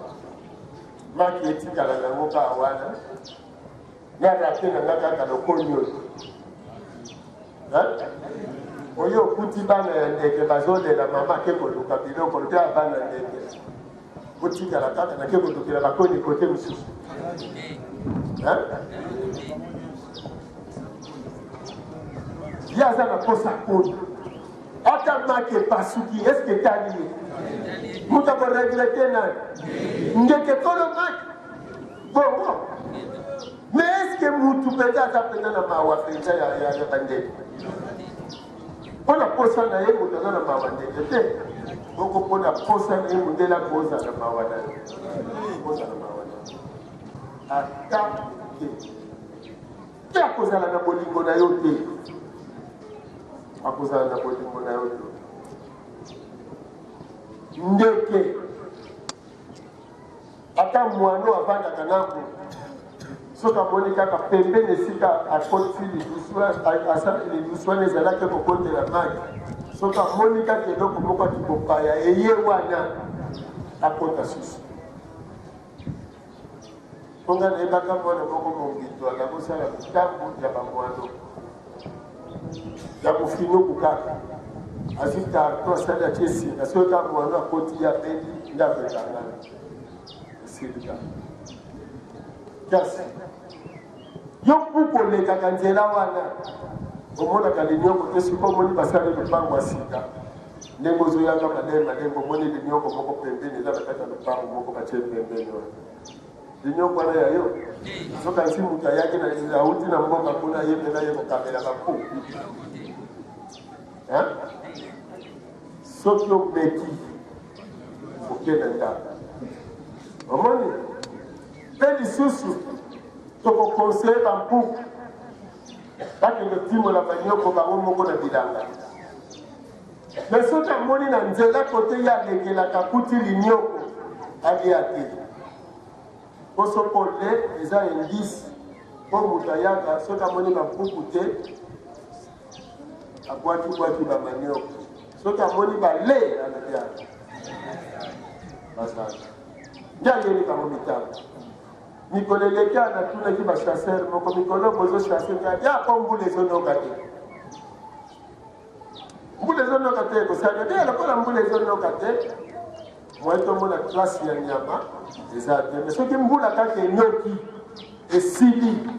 maki etikala nango ka wana narate nanga kaka lokoni oyo oyo okuti bana ya ndeke bazolela mama ake koluka biloko lobi ya bana ndeke otikala kaka nake kolukela bakoni kote mosusu ye aza na posa koni ata maki epasuki eske etali ye Muta ko regretter nani. Ndeke tolo mat. Bon. Mais est-ce que mutu peza tapenda na mawa peza ya bande? Ona posa na ye mutu na mawa ndeke te. Boko pona posa na ye mundela posa na mawa na. Posa na mawa na. Ata ke. Kia kozala na bolingo na yo te. Akozala na bolingo na yo te. Ndeke ata mwano avandaka nango soki amoni kaka pembeni esika akoti lidusu wana ezalaki kokotela mai soki amoni kaka eloko moko akikopaya eye wana akota susu mponga nayebaka mwana moko mongito akakosala mitambo ya bamwano ya kofinuku kaka azita to asali atie esinga soki amwano akoti ya beli ndako ekangana esilika kasi yo kukolekaka nzela wana omonaka linyoko te siko omoni basali lupango ya sika ndenge ozoyanga malembe omoni linyoko moko pembeni eza na kati ya lupango moko batie pembeni wana linyoko wana ya yo soki ansi moto ayaki auti na mboka kuna yembela ye kokamela bapu soki omeki okende ndako omoni mpe lisusu tokokonseye bampuku bakende timola banyoko bango moko na bilanga me soki amoni na nzela kote ye alekelaka kuti linyoko alia te po soko le eza indisi po moto ayaka soki amoni bampuku te abwaki bamanioko soki amoni bale alabia basala nde ayeli bango mitambo mikolo eleki anatunaki bachasser moko mikolo bozochasse ngadi apo mbula ezonoka te mbula ezonoka te ekosala te lokola mbula ezonoka te moye tomona klase ya nyama eza te me soki mbula kaka enoki esili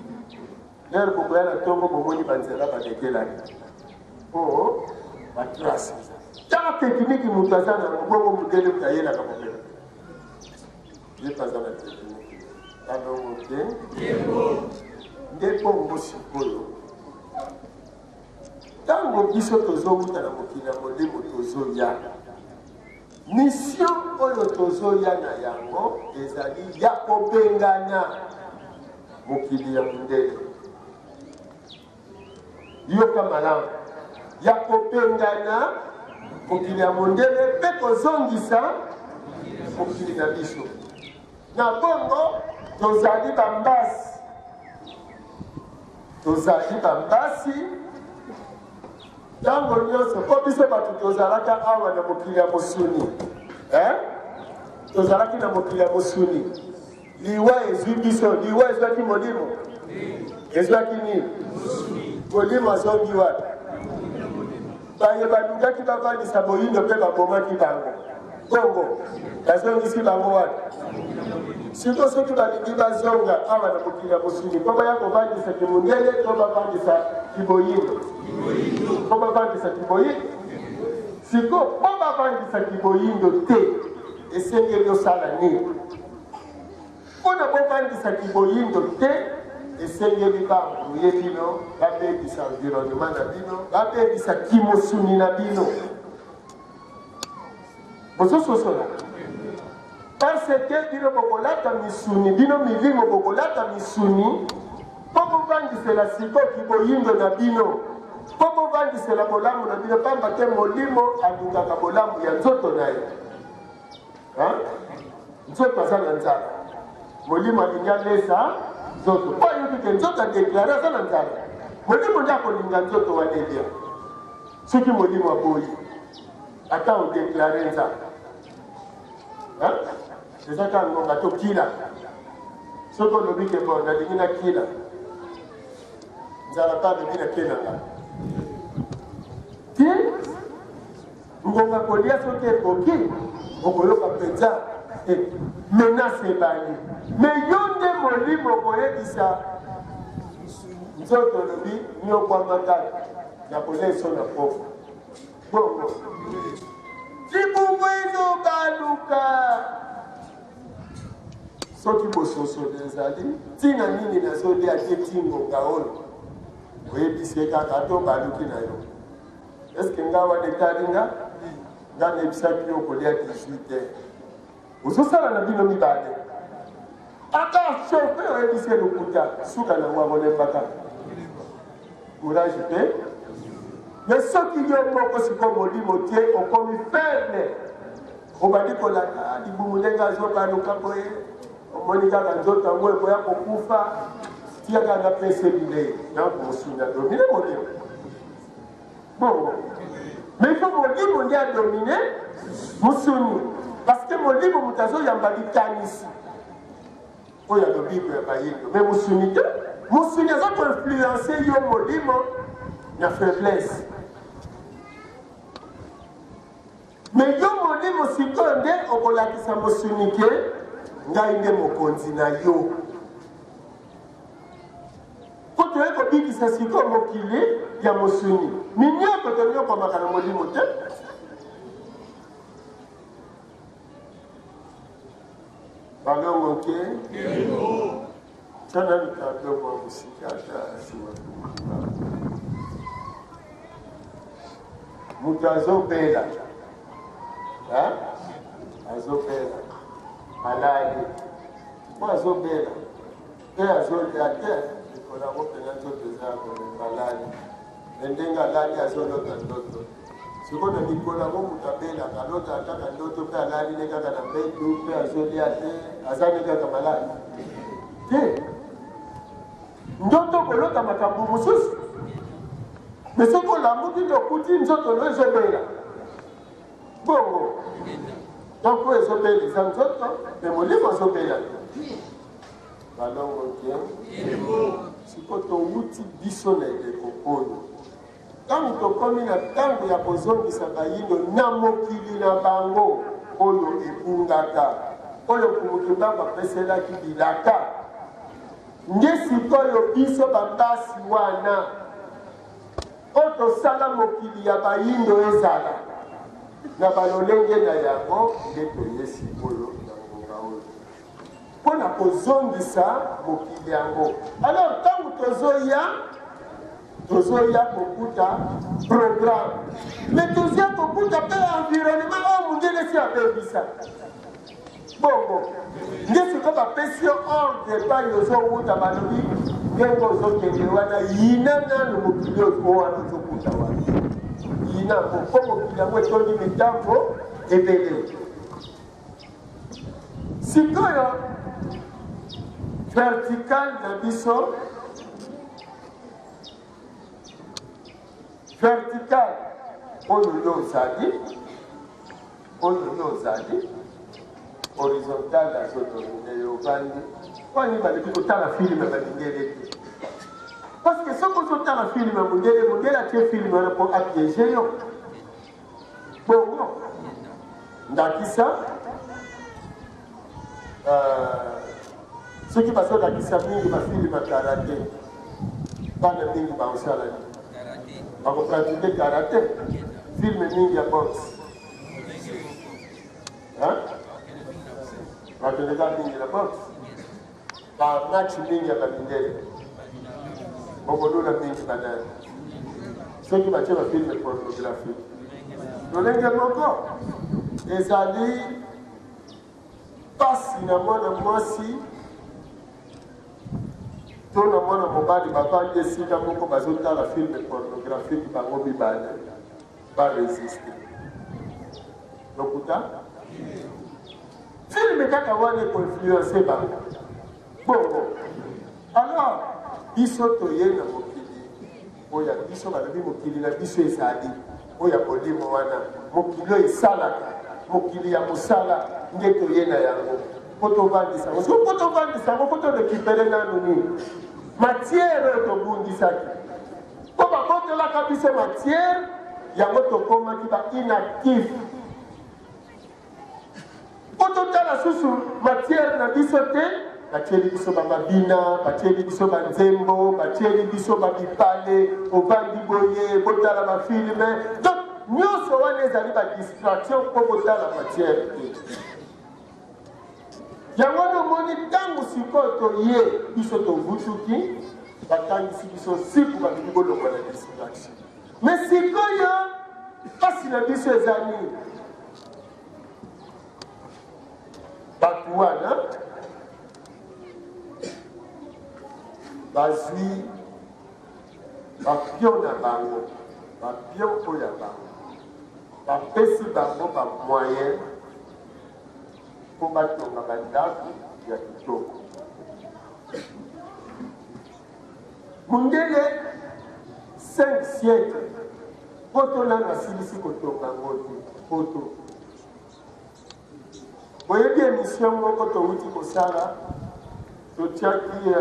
lere bokoya na ntongo bomoni banzela badekelaki po baklase tala tekniki moto aza na bongo modele moto ayelaka mobele yepaza na tekniki alongo te nde bongo sikoyo ntango biso tozowuta na mokili ya molimo tozoya mission oyo tozoya na yango ezali ya kobengana mokili ya mondele yoka malamu ya kobengana mokili ya mondele mpe kozongisa mokili na biso na bongo tozali bambasi ntango nyonso mpo biso bato tozalaka awa na mokili ya mosuni tozalaki na mokili ya mosuni liwa ezwi biso liwa ezwaki molimo ezwaki nini molimo azongi wana baye balungaki bavandisa boyindo mpe babomaki bango bongo bazongisi bango wana siko soki balingi bazonga awa na mokili ya mosuni mpo baya kovandisa kimundele to bavandisa kiboyindo mpo bavandisa kiboyindo siko mpo bavandisa kiboyindo te esengeli osala nini mpona bovandisa kiboyindo te esengeli bambruye bino babebisa environnement na bino babebisa kimosuni na bino bozososola parce que bino bokolata misuni bino milimo bokolata misuni mpo bovandisela sikoki boyindo na bino mpo bovandisela bolamu na bino pamba te molimo alingaka bolamu ya nzoto na ye nzoto aza na nzala molimo alingi alesa nzoto mpo ayoki ke nzoto adeklare aza na nzala molimo nde akolinga nzoto wana elia soki molimo aboyi ata odeklare nzala ezaka ngonga tokila soki olobi ke bo nalingi nakila nzala mpe alobi nakelanga ti ngonga kolia soki ekoki okoyoka mpenza menase ebani me yo nde molimo koyebisa nzoto olobi nyokwamangana na koleso na pofu bongo libungu ezobaluka soki bososoli ezali ntina nini nazolia te tingonga oyo oyebisi kaka to baluki na yo eske nga wana etali nga nayebisaki yo kolia 18 heures ozosala na bino mibale ata shofe oyebisi lokuta suka nango abolembaka courage te mais soki yo moko siko molimo tie okomi faible obandi kolaka libumu ndenge azobaluka boye omoni kaka nzoto yango ekoya kokufa tiaka nga pese bilei nakomosunya domine molimo bongo mais ifo molimo nde adomine mosuni parce que molimo moto azoyamba likanisi oyo alobibo ya bayindo mais mosuni te mosuni aza koinfluence yo molimo na faiblesse mais yo molimo sikoyo nde okolakisa mosuni ke ngai nde mokonzi na yo po toye kobikisa sikoyo mokili ya mosuni minioko tonyokomaka na molimo te balongo ke tana likablo mwa musika ata nsima moto azobela azobela alali po azobela pe azolia te likolo yango mpena nzoto eza ya kolemba alali me ndenge alali azolota ndoto sikoyo na likolo yango moto abelaka alotaka kaka ndoto mpe alali ne kaka na mbetu mpe azolia te aza ne kaka malali te ndoto kolota makambo mosusu me soki olamuki lokuti nzoto no ezobela bongo donc oyo ezobelisa nzoto me molimo azobela te balongo te siko towuti biso na eleko oyo ntango tokomi na ntango ya kozongisa bayindo na mokili na bango oyo ebungaka oyo kumutu ntango apeselaki bilaka nde sikoyo biso bambasi wana oyo tosala mokili ya bayindo ezala na balolenge na yango nde toye sikoyo na ngonga oyo mpo na kozongisa mokili yango alors ntango tozoya kokuta programme mais tozoya kokuta mpe environnement oyo mondele esi abebisa bongo nde siko bapesi yo ordre epai ozowuta balobi ndenge ozokende wana yina nano mokili oyo wana ozokuta wana yina mpo mokili yango etondi mitambo ebele sikoyo vertical na biso vertical oyo yo ozali horizontal azodomine yo bandi wani baleki kotala filme balingele te parce que soki ozotala filme ya mondele atie filme wana mpo apiége yo bongo ndakisa soki bazolakisa mingi bafilme ya karate bana mingi baosala bakopratike karate filme mingi ya boxe bakendeka mingi ya boxe bamatch mingi ya bamindele bokolula mingi banani soki batie bafilme pornographie lolenge moko ezali pasi na mwana mwasi to na mwana mobali bavandi esika moko bazotala filme pornographique bango mibale baresiste lokuta filme kaka wana ekoinfluence bango bongo alors biso toye na mokili oyo biso balobi mokili na biso ezali oyo kolimo wana mokili oyo esalaka mokili ya mosala nde toye na yango po tovandisa yango so po tovandisa yango po torekipere nanu nini matiere oyo tobungisaki po bakotelaka biso matiere yango tokomaki ba inactif po totala susu matiere na biso te batieli biso bamabina batieli biso banzembo batieli biso bamipale ovandi boye botala bafilme donc nyonso wana ezali badistraction mpo botala matiere te yango nomoni ntango sikoyo toye biso tovutuki batangisi biso siku babiki bolongwa na distraction me sikoyo mpasi na biso eza nini bato wana bazwi bapio na bango bapio oyo ya bango bapesi bango bamoyen mpo batonga bandako ya kitoko mundele 5 siècle mpo tolanga asilisi kotonga ngo te poto boyebi émission moko towuti kosala totiaki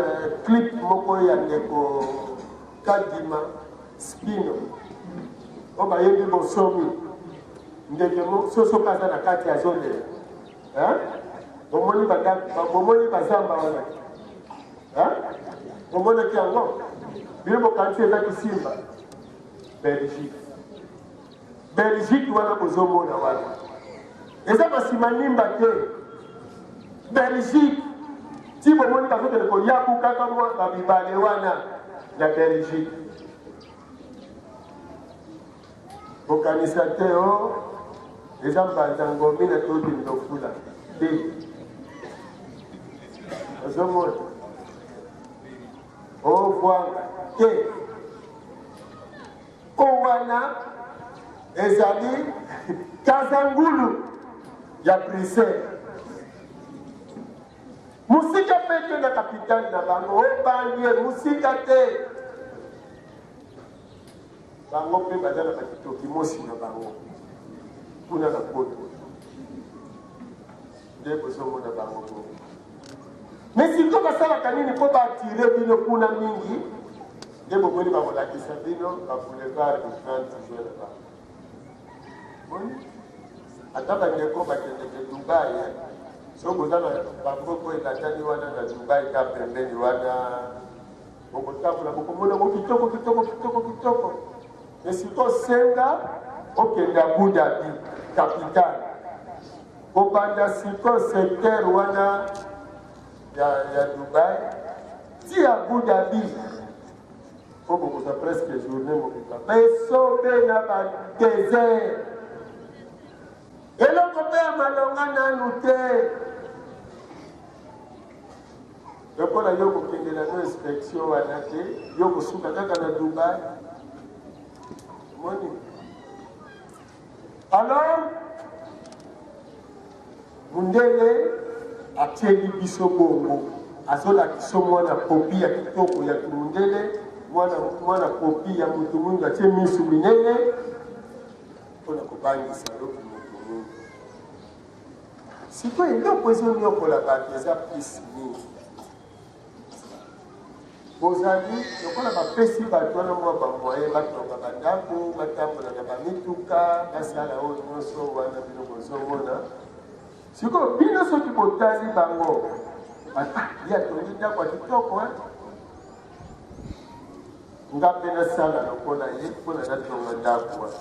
clip moko ya ndeko kadima spino o bayebi bosomi ndeke soso kaza na kati ya zondela bomoni bazamba wana bomonaki yango bino bokanisi eza kisimba belgique wana bozomona wana eza basima nimba te belgique ti bomoni bazokende koyaku kaka mwa babibale wana ya belgique bokanisa te o eza mbanzango mina todini lofula te ozomona ovwanga te o wana ezali kazangulu ya Bruxelles musika pete na kapitali na bango obanye musika te bango mpe baza na bakitoki mosi na bango kuna na poto nde bozomona bango bongo me siko basalaka nini mpo baatire bino kuna mingi nde bomoni bakolakisa bino baboulevard de 30 juin na bango boni ata bandeko bakendeke dubai so boza na bamboko ekatani wana na dubai ka pembeni wana bokotambola bokomona ngo kitoko me siko senga okende Abu Dhabi capitale kobanda siko secteur wana ya Dubai ti Abu Dhabi po bokoza presque journée mobika besobe na badésert eloko mpe ya malonga nanu te lokola yo kokendela no inspection wana te yo kosuka kaka na Dubai moni alors mundele atieli biso bongo azolakisa mwana kopi ya kitoko ya mundele mwana kopi ya mutu mundu atie misu minene mpona kobangisa loki mutu mundu sikoyo eloko ezonyokola bato eza pisi mingi bozali lokola bapesi bato wana mwa bamoye batonga bandako batambola na bamituka basala oyo nyonso wana bino bozomona sikoyo bino soki botali bango ya tongi ndako ya kitoko nga mpe nasala lokola ye mpona natonga ndako wana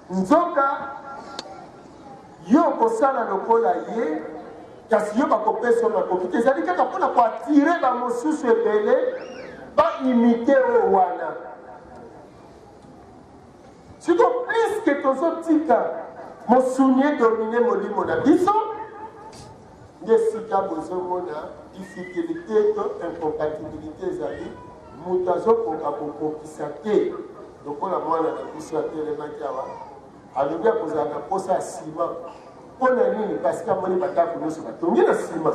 nzoka yo kosala lokola ye kasi yo bakopesa makoki te ezali kaka mpona koatire bamosusu ebele baimite oyo wana siko pliske tozotika mosuni edomine molimo na biso nde sika bozomona difficulté to incompatibilité ezali moto azokoka kokokisa te lokola mwana na biso atelemaki awa alobi akozala na posa ya nsima mpona nini parceke amoni bandako nyonso batongi na nsima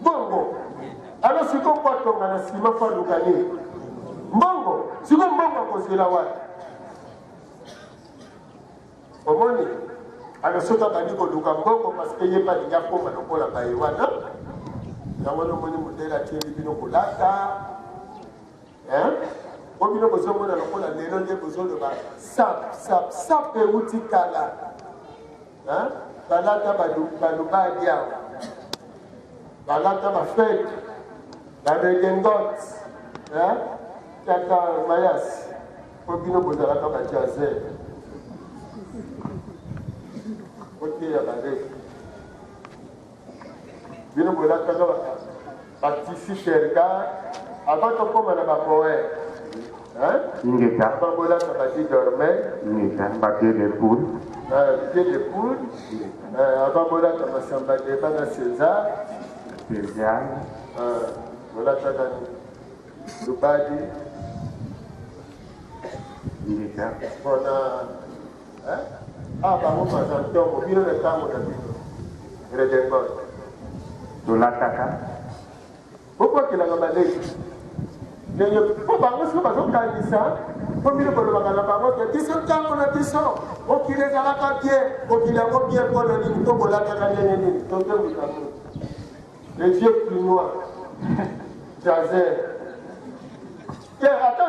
bongo alo siko mpo atonga na nsima mpo aluka nini mbongo siko mbongo akozela wapi omoni alo soki abandi koluka mbongo parceke ye balingi akoma lokola baye wana yango nomoni modele atieli bino kolata po bino bozomona lokola lelo nde bozoloba sap euti kala balata balubadi awa balata bafete baregengot kaka mayasi po bino bozalaka bajazer oteya bareke bino bolataka batisi terga avant tokóma na bapoète avant bolata badi dormel pied de poule pied de poule avant bolata masamba deba na César bolata nani lubadi mpona bango baza ntongo bino na ntango na bino redengol tolataka bokokelaka baleki ndenge mpo bango siko bazokanisa mpo bino bolobaka na bango te biso ntango na biso mokili ezalaka bien mokili yango bien mpona nini to bolataka ndenge nini totembukango les vieux prinois jaser te ata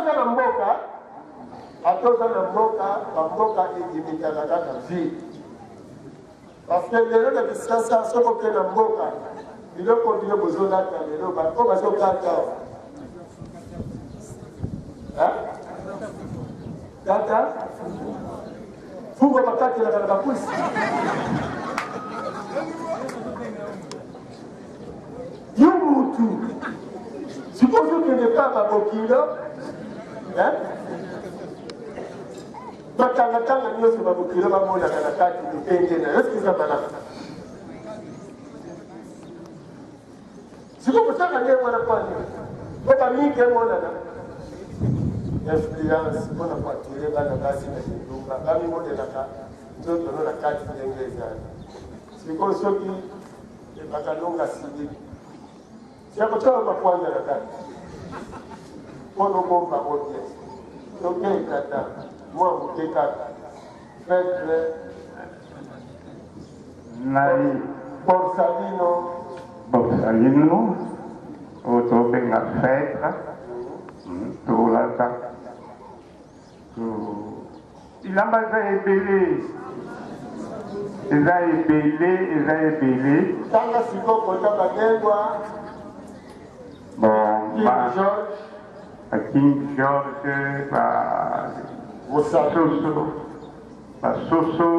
oza na mboka bamboka ekimitaka kaka vie parce que lelo na bisasa soko mpe na mboka biloko bino bozolata lelo o bazokata tata fungo bakatelaka na bapusi yo mutu sikozokende pa babokilo batangatanga nyonso babokilo bamonaka na kati lipenge na yoskiza malaka sikokosaka nde mwana kwani po bamingi emonana influence mpona koatire bana basi na kindumba bamimonelaka nzotono na kati ndenge ezali sikoyo soki bakalonga siliki siakotala bakwanza na kati mpono bomba obie tokekata mwa moke kaka petre borsalino otobenga fetre tolata ilamba eza ebele tanga sikoyo kota bagengwa King George, Soso,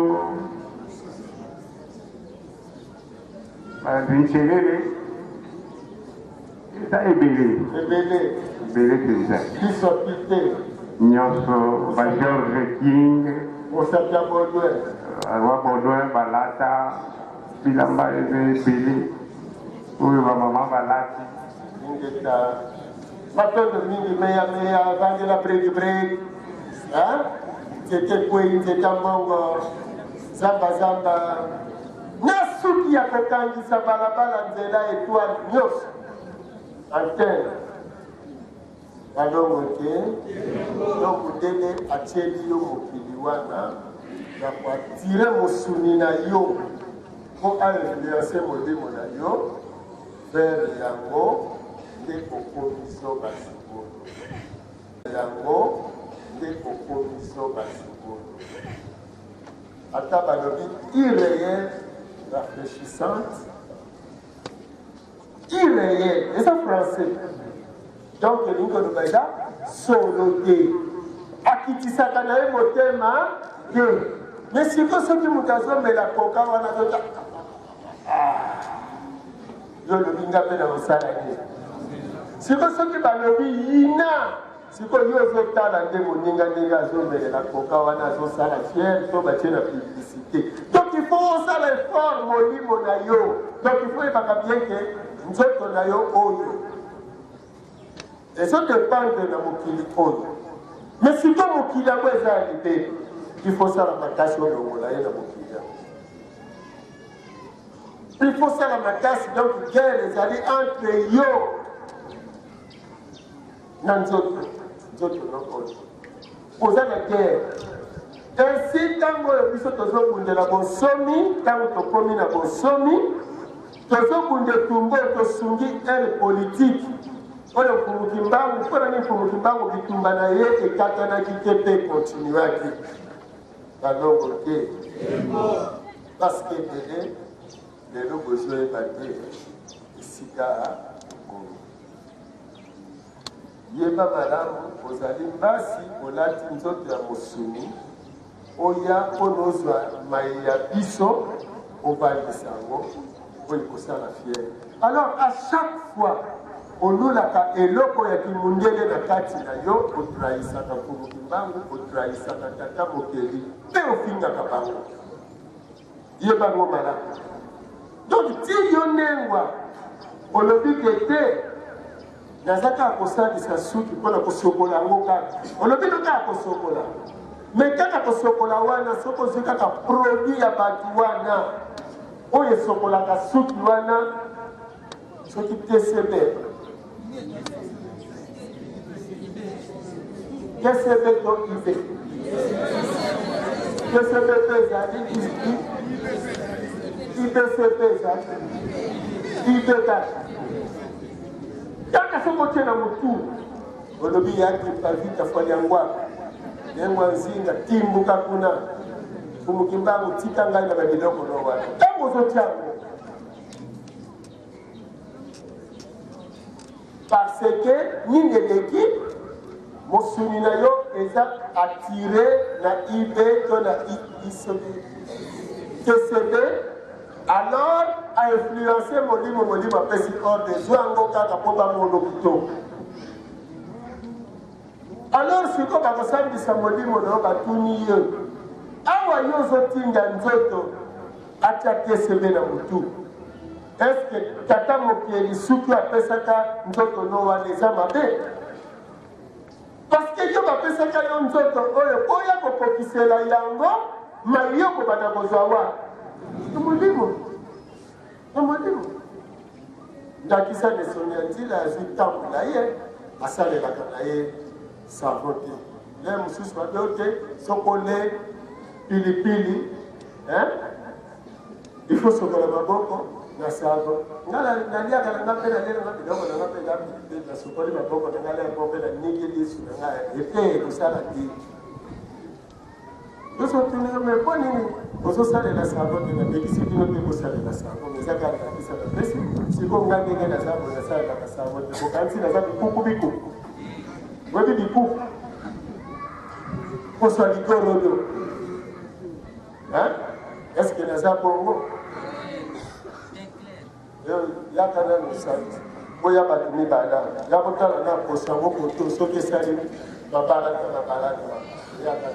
Vincere, ça est belé. Belé, c'est ça. Nyoso, George King, Baudouin, Balata, Bilamba, belé. Oui, maman Balati. Matondo mingi meya vangela break tete kwei tete mbongo zamba na suki ya kokangisa balabala nzela étoile nyonso antenne balongo te lokudele atieli yo mokili wana na koatire mosuni na yo mpo ainfluence molimo na yo vers yango nde okomiso basikolo yango nde okomiso basikolo ata balobi irréel rafraîchissante irréel eza français donc elingi koloba eza solo te akitisaka na ye motema te mais siko soki moto azomela koka wana azota yo lobinga mpe na mosala ye siko soki balobi yina siko yo ozotala nde moninga ndenge azomelela koka wana azosala fiere to batie na publicité donc il faut osala effort molimo na yo donc il faut yebaka bien ke nzoto na yo oyo ezodépendre na mokili oyo mais siko mokili yango eza ya libeli il faut sala makasi olongola ye na mokili yango il faut sala makasi donc guerre ezali entre yo na nzoto nokoyo oza na guerre ainsi ntango oyo biso tozokundela bonsomi ntango tokomi na bonsomi tozokunde tumbo tosungi ere politique oyo mfumuki mbangu mpona nini mfumuki mbangu bitumba na ye ekatanaki te mpe kontinuaki balongo te parce que ebele lelo bozoyeba te esika komi yeba malamu ozali mbasi olati nzoto ya mosuni oya mpo nozwa mai ya biso obangisa yango oyo ekosala fiere. Alors à chaque fois olulaka eloko ya kimundele na kati na yo otrahisaka nkuluki mbangu, otrahisaka tata mokeli mpe ofingaka bango ye bango malamu. Donc ti yo nengwa olobi ke te naza kaka kosalisa suki mpona kosokola yango kaka, olobi to kaka kosokola, me kaka kosokola wana soki ozwi kaka produit ya bato wana oyo esokolaka suki wana soki TCB TCB to IB TCB pe ezali IBCP ezali IB kaka soki otie na motu olobi yaki pavita fwaliangwaka yengwa nzinga timbuka kuna fumuki mbangu tika ngai na babiloko no wana ntango ozotiango parce que nini eleki mosuni na yo eza atire na IB to na TCB, alors a influencé molimo apesi ordre zwa yango kaka mpo bamono kitoko. Alors siko bakosambisa molimo na yo batuni yo awa yo ozotinda nzoto atia TCB na motu, eske tata mokeli suki apesaka nzoto no wana eza mabe? Parce que yo bapesaka yo nzoto oyo oya kokokisela yango mayo kobanda kozwa wa molimo ndakisa nesoni ya nzela azwi ntango na ye asalelaka na ye savon te. Le mosusu babe o te soki ole pilipili il faut sokola maboko na savon. Naliaka nanga mpe nalelanga biloko nanga mpe nasokoli maboko nanga leyango mpe naningeli yesu nanga ete kosala te yosotunio me mpo nini ozosalela savon te nabekisi bino mpe kosalela savon eza kaka nakisa bapesi siko nga ndenge naza bo nasalelaka savon te bokanisi naza bikuku webi bikuku poswa ligorodo eske naza bongo yaka nano sati oya bato mibala ya kotala na posa mokoto soki esali mabalata yaka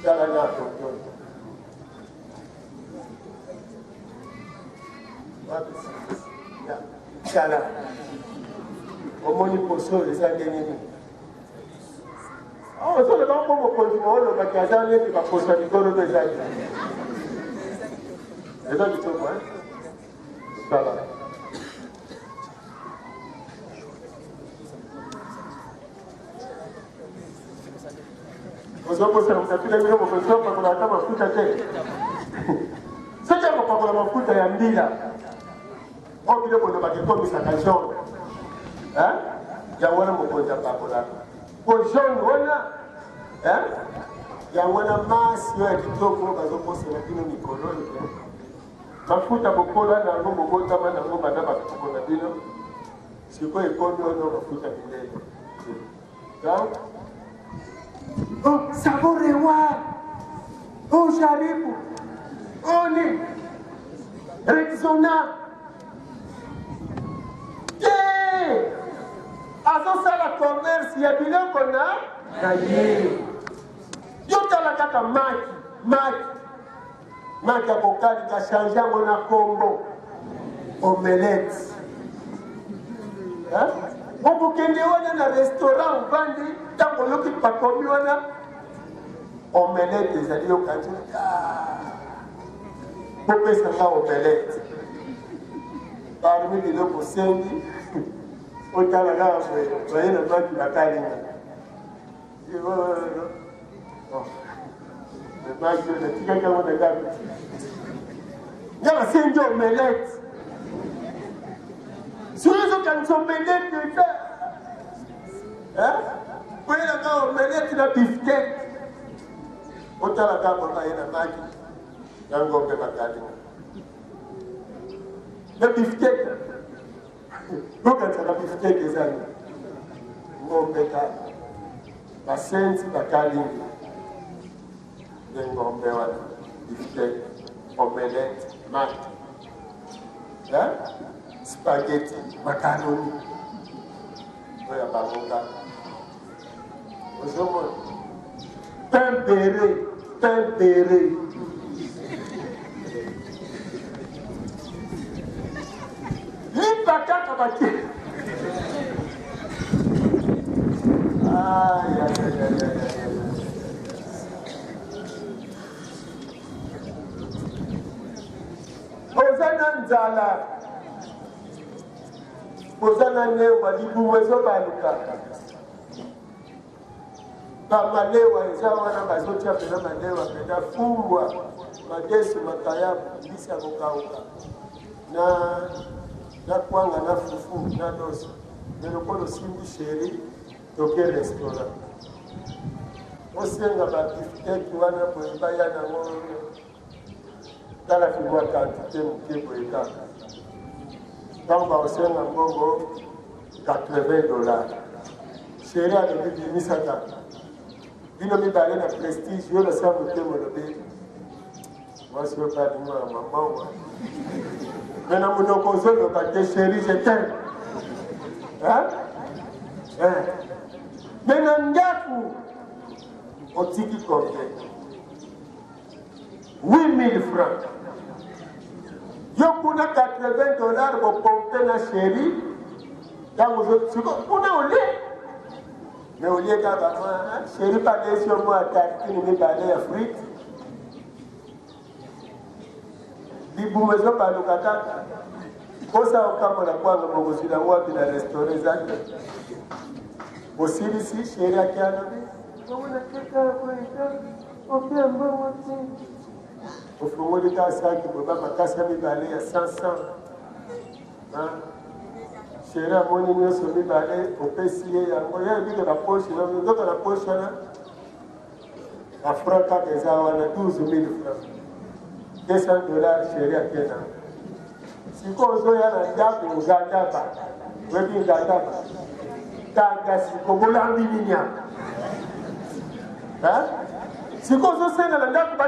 tala na toto tala omoni poso oyo eza ndenge nini ozoloba mpo mokonzi moolobaki aza neti baposa ligorodo ezali eza kitoko tala ozoposela mosapila bino mokonzi opakola ata mafuta te soki akopakola mafuta ya mbila oyo biloko olobaki ekomisaka jaune yango wana mokonzi apakolaka po jaune wana yango wana masi oyo ya kitoko bazoposela bino mikolo oyo mafuta bokola nango bobotama nango banda bakitoko na bino sikoyo ekomi ono mafuta bilele donc oh saborewa oh jaribu oh ni Rexona azosala commerce ya biloko na ye yotala kaka maki akokalika change yango na kombo omelette okokende wana na restaurant ovandi ntango oyoki bakomi wana omelette ezali yokanzi popesa nga omelette parmi biloko sengi otala kaka baye na maki bakalinga maki oyo natikaki yango na ngapi nga nasengi omelette soki ezokanisa omelette te oyelaka omelette na biftek otala kaka baye na maki yango mpe bakalinga na biftek okanisaka biftek ezali ngombe kaka basenzi bakalingi nde ngombe wana biftek omelette maki hein? Spaghetti, macaroni. Oya baboka. Ozomona. Tempéré. Lipaka kabaki. Aïe. Ozana nzala. Ozana newa libumwezo baluka. Bamalewa eza wana bazotia pena malewa pena fumbwa madesu makayabu mbisi ya kokauka na kwanga na fufu na doso melokolo simbi sheri toke restaurant osenga babifteki wana boye baya nango tala filmwa kantite moke boye kaka ntango baosenga mbongo $80 sheri alobi bimisaka bino mibale na prestige yo na sa motema lobi mwasi yo kadimo ya mamawa me na monoko ozoloba te sheri jete me na ndaku otiki kompe 8000 francs yo kuna $80 bopompe na sheri ntango kuna olie mais au lieu qu'avant, chérie parlait sur moi, qui ne me parlait à frites. Les boumezo par le caca. Pour ça, au camp, on a quoi, on a la voie, puis la restauré, ça. Aussi, ici, chérie, à qui a nommé. On a quelqu'un, on fait un bon motif. Au fond, de cas, ça, qui peut pas ma casse à me parler à 500. Chérie, à mon union, sur me parler au PCA, il y a un la poche, il y a un peu de la poche, la franc, il y a 12 000 francs. $200, chérie, à Kenya. Si vous avez un gars, vous avez un gars, vous avez un gars, si vous avez un gars, si vous avez un gars, vous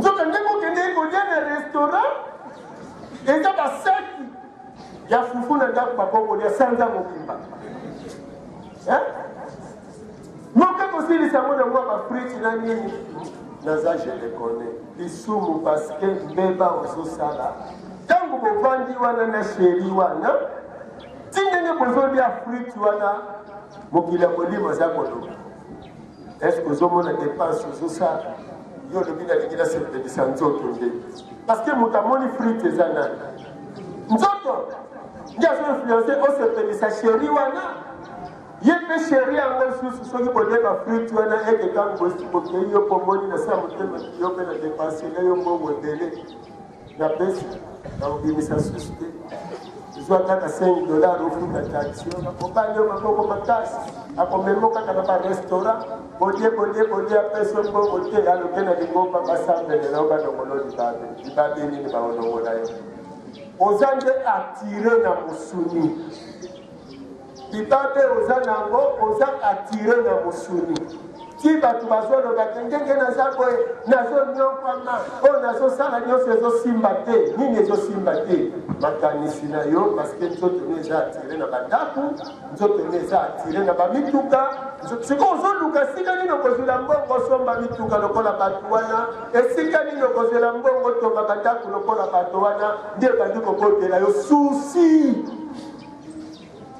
avez un gars, vous avez un restaurant. Et ça va saki ya fufu na ndaku bakoko ya sanza mokimba moka kosili sango na mwa ba frite na nini naza je le connais lisumu parce que mbeba ozosala tango bovandi wana na sheri wana tindenge bozolia frite wana mokili ya molimo aza koloba est-ce que ozomona dépense ozosala yo lobi nalingi nasepelisa nzoto nde parce que moto amoni frite eza nani nzoto nde azoinfluence osepelisa sheri wana ye mpe sheri yango lisusu soki bolia frite wana eke ntango bokei yo mpo moni na sa motema yo mpe na depensele yo mbongo ebele na pesi na kobimisa susu te ezwa kaka $5 ofuta taxi mobali yo maboko makasi akomemo kaka na barestaurant bolie apesi yo mbongo te aloke na lingomba basambelela yo banongolo libabe nini baonongola yo oza nde atire na mosuni libabe oza nango oza atire na mosuni ti bato bazolobaka ndenge naza boye nazonyokwama oyo nazosala nyonso ezosimba te nini ezosimba te makanisi na yo parceke nzoto ne eza atire na bandako nzoto ne eza atire na bamituka siko ozoluka esika nini okozwela mbongo osomba mituka lokola bato wana esika nini okozwela mbongo tonga bandako lokola bato wana nde bandi kokotela yo susi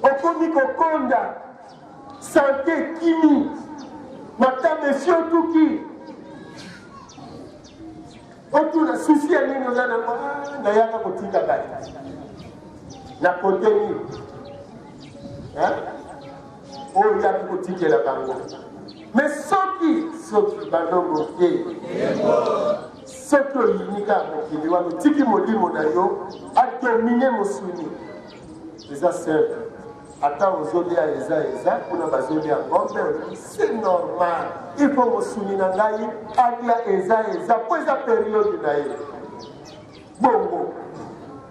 okomi kokonda sante kimi matame siotuki otuna susi ya nini oza nango nayaka kotika kati na kote nini oyo yaki kotikela bango me soki banongo te soki oyinika mokili wana otiki molimo na yo adomine mosuni eza simple ata ozolia eza kuna bazolia ngombe c'est normal il faut mosuni na ngai alia eza po eza periode na ye bongo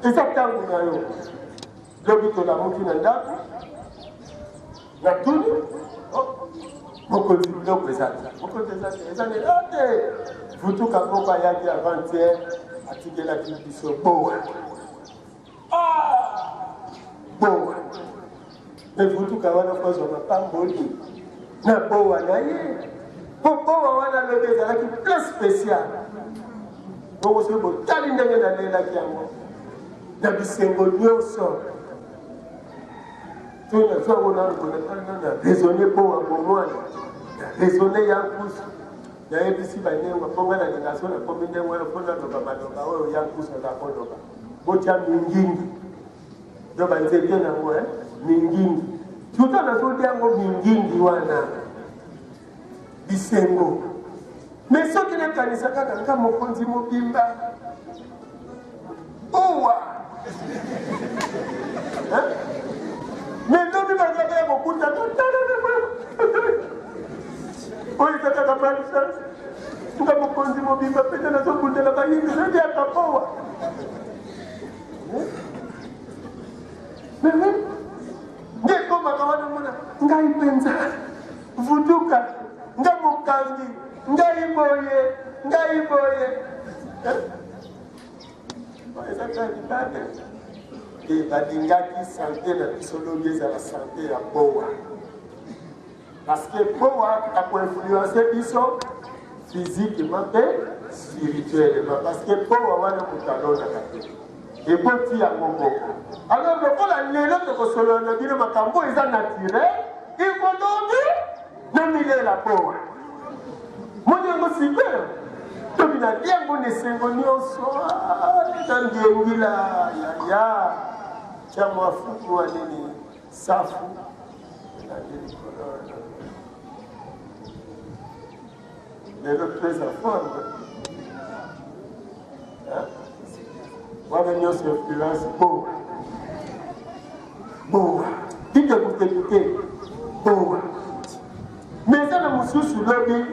eza ntango na yo lobi tolamuki na ndako na tuni mokonzi biloko ezali mokonzi ezali ate vutuka moko ayaki avant-hier atikelaki biso bowa bowa me vutuka wana kozwa mapamboli na bowa na ye po bowa wana lobi ezalaki plus spécial bongo soki botali ndenge nalelaki yango na bisengo nyonso to nazwango na raisonne bowa bomwana na raisonne yankusu nayebisi banengo mpo nga nalinga so nakomi ndenge wana mpo naloba maloba oyo yankusu nakoloba botya mingingi yo banzete nango mingingi tuta nazoli yango mingingi wana bisengo me soki nakanisa kaka nga mokonzi mobimba owa me ndomi bazaka ya kokuta oyo ezakaka malchance nga mokonzi mobimba pete nazokundela bayingi nadi akapowa nde komaka wana mona ngai mpenza vuduka nga mokangi ngai boye ezaka libane balingaki sante na biso lobi ezala sante ya bowa parce que bowa akoinfluence biso physiquement mpe spirituellement parce que bowa wana moto alonaka te eboti yango moko alors lokola lelo tokosolola na bino makambo eza naturel ikolobi na milela bowa moni yango super tobi na liango na esengo nyonso na ndiengila yaya tya mwafuku wa nini safu lelo pesa forme wana nyonso influence bowa dikekukekuke bowa me eza na mosusu lobi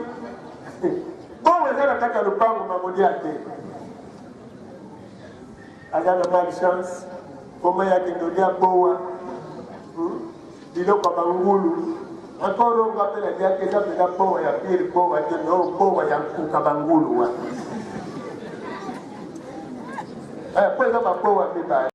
oyo eza na kati ya lopango mamolia te aza na malchance koma yakende olia bowa biloko ya bangulu encore ongo apela liaki eza mpena bowa ya pire bowa te no bowa ya nkuka bangulu wana po eza babowa mibale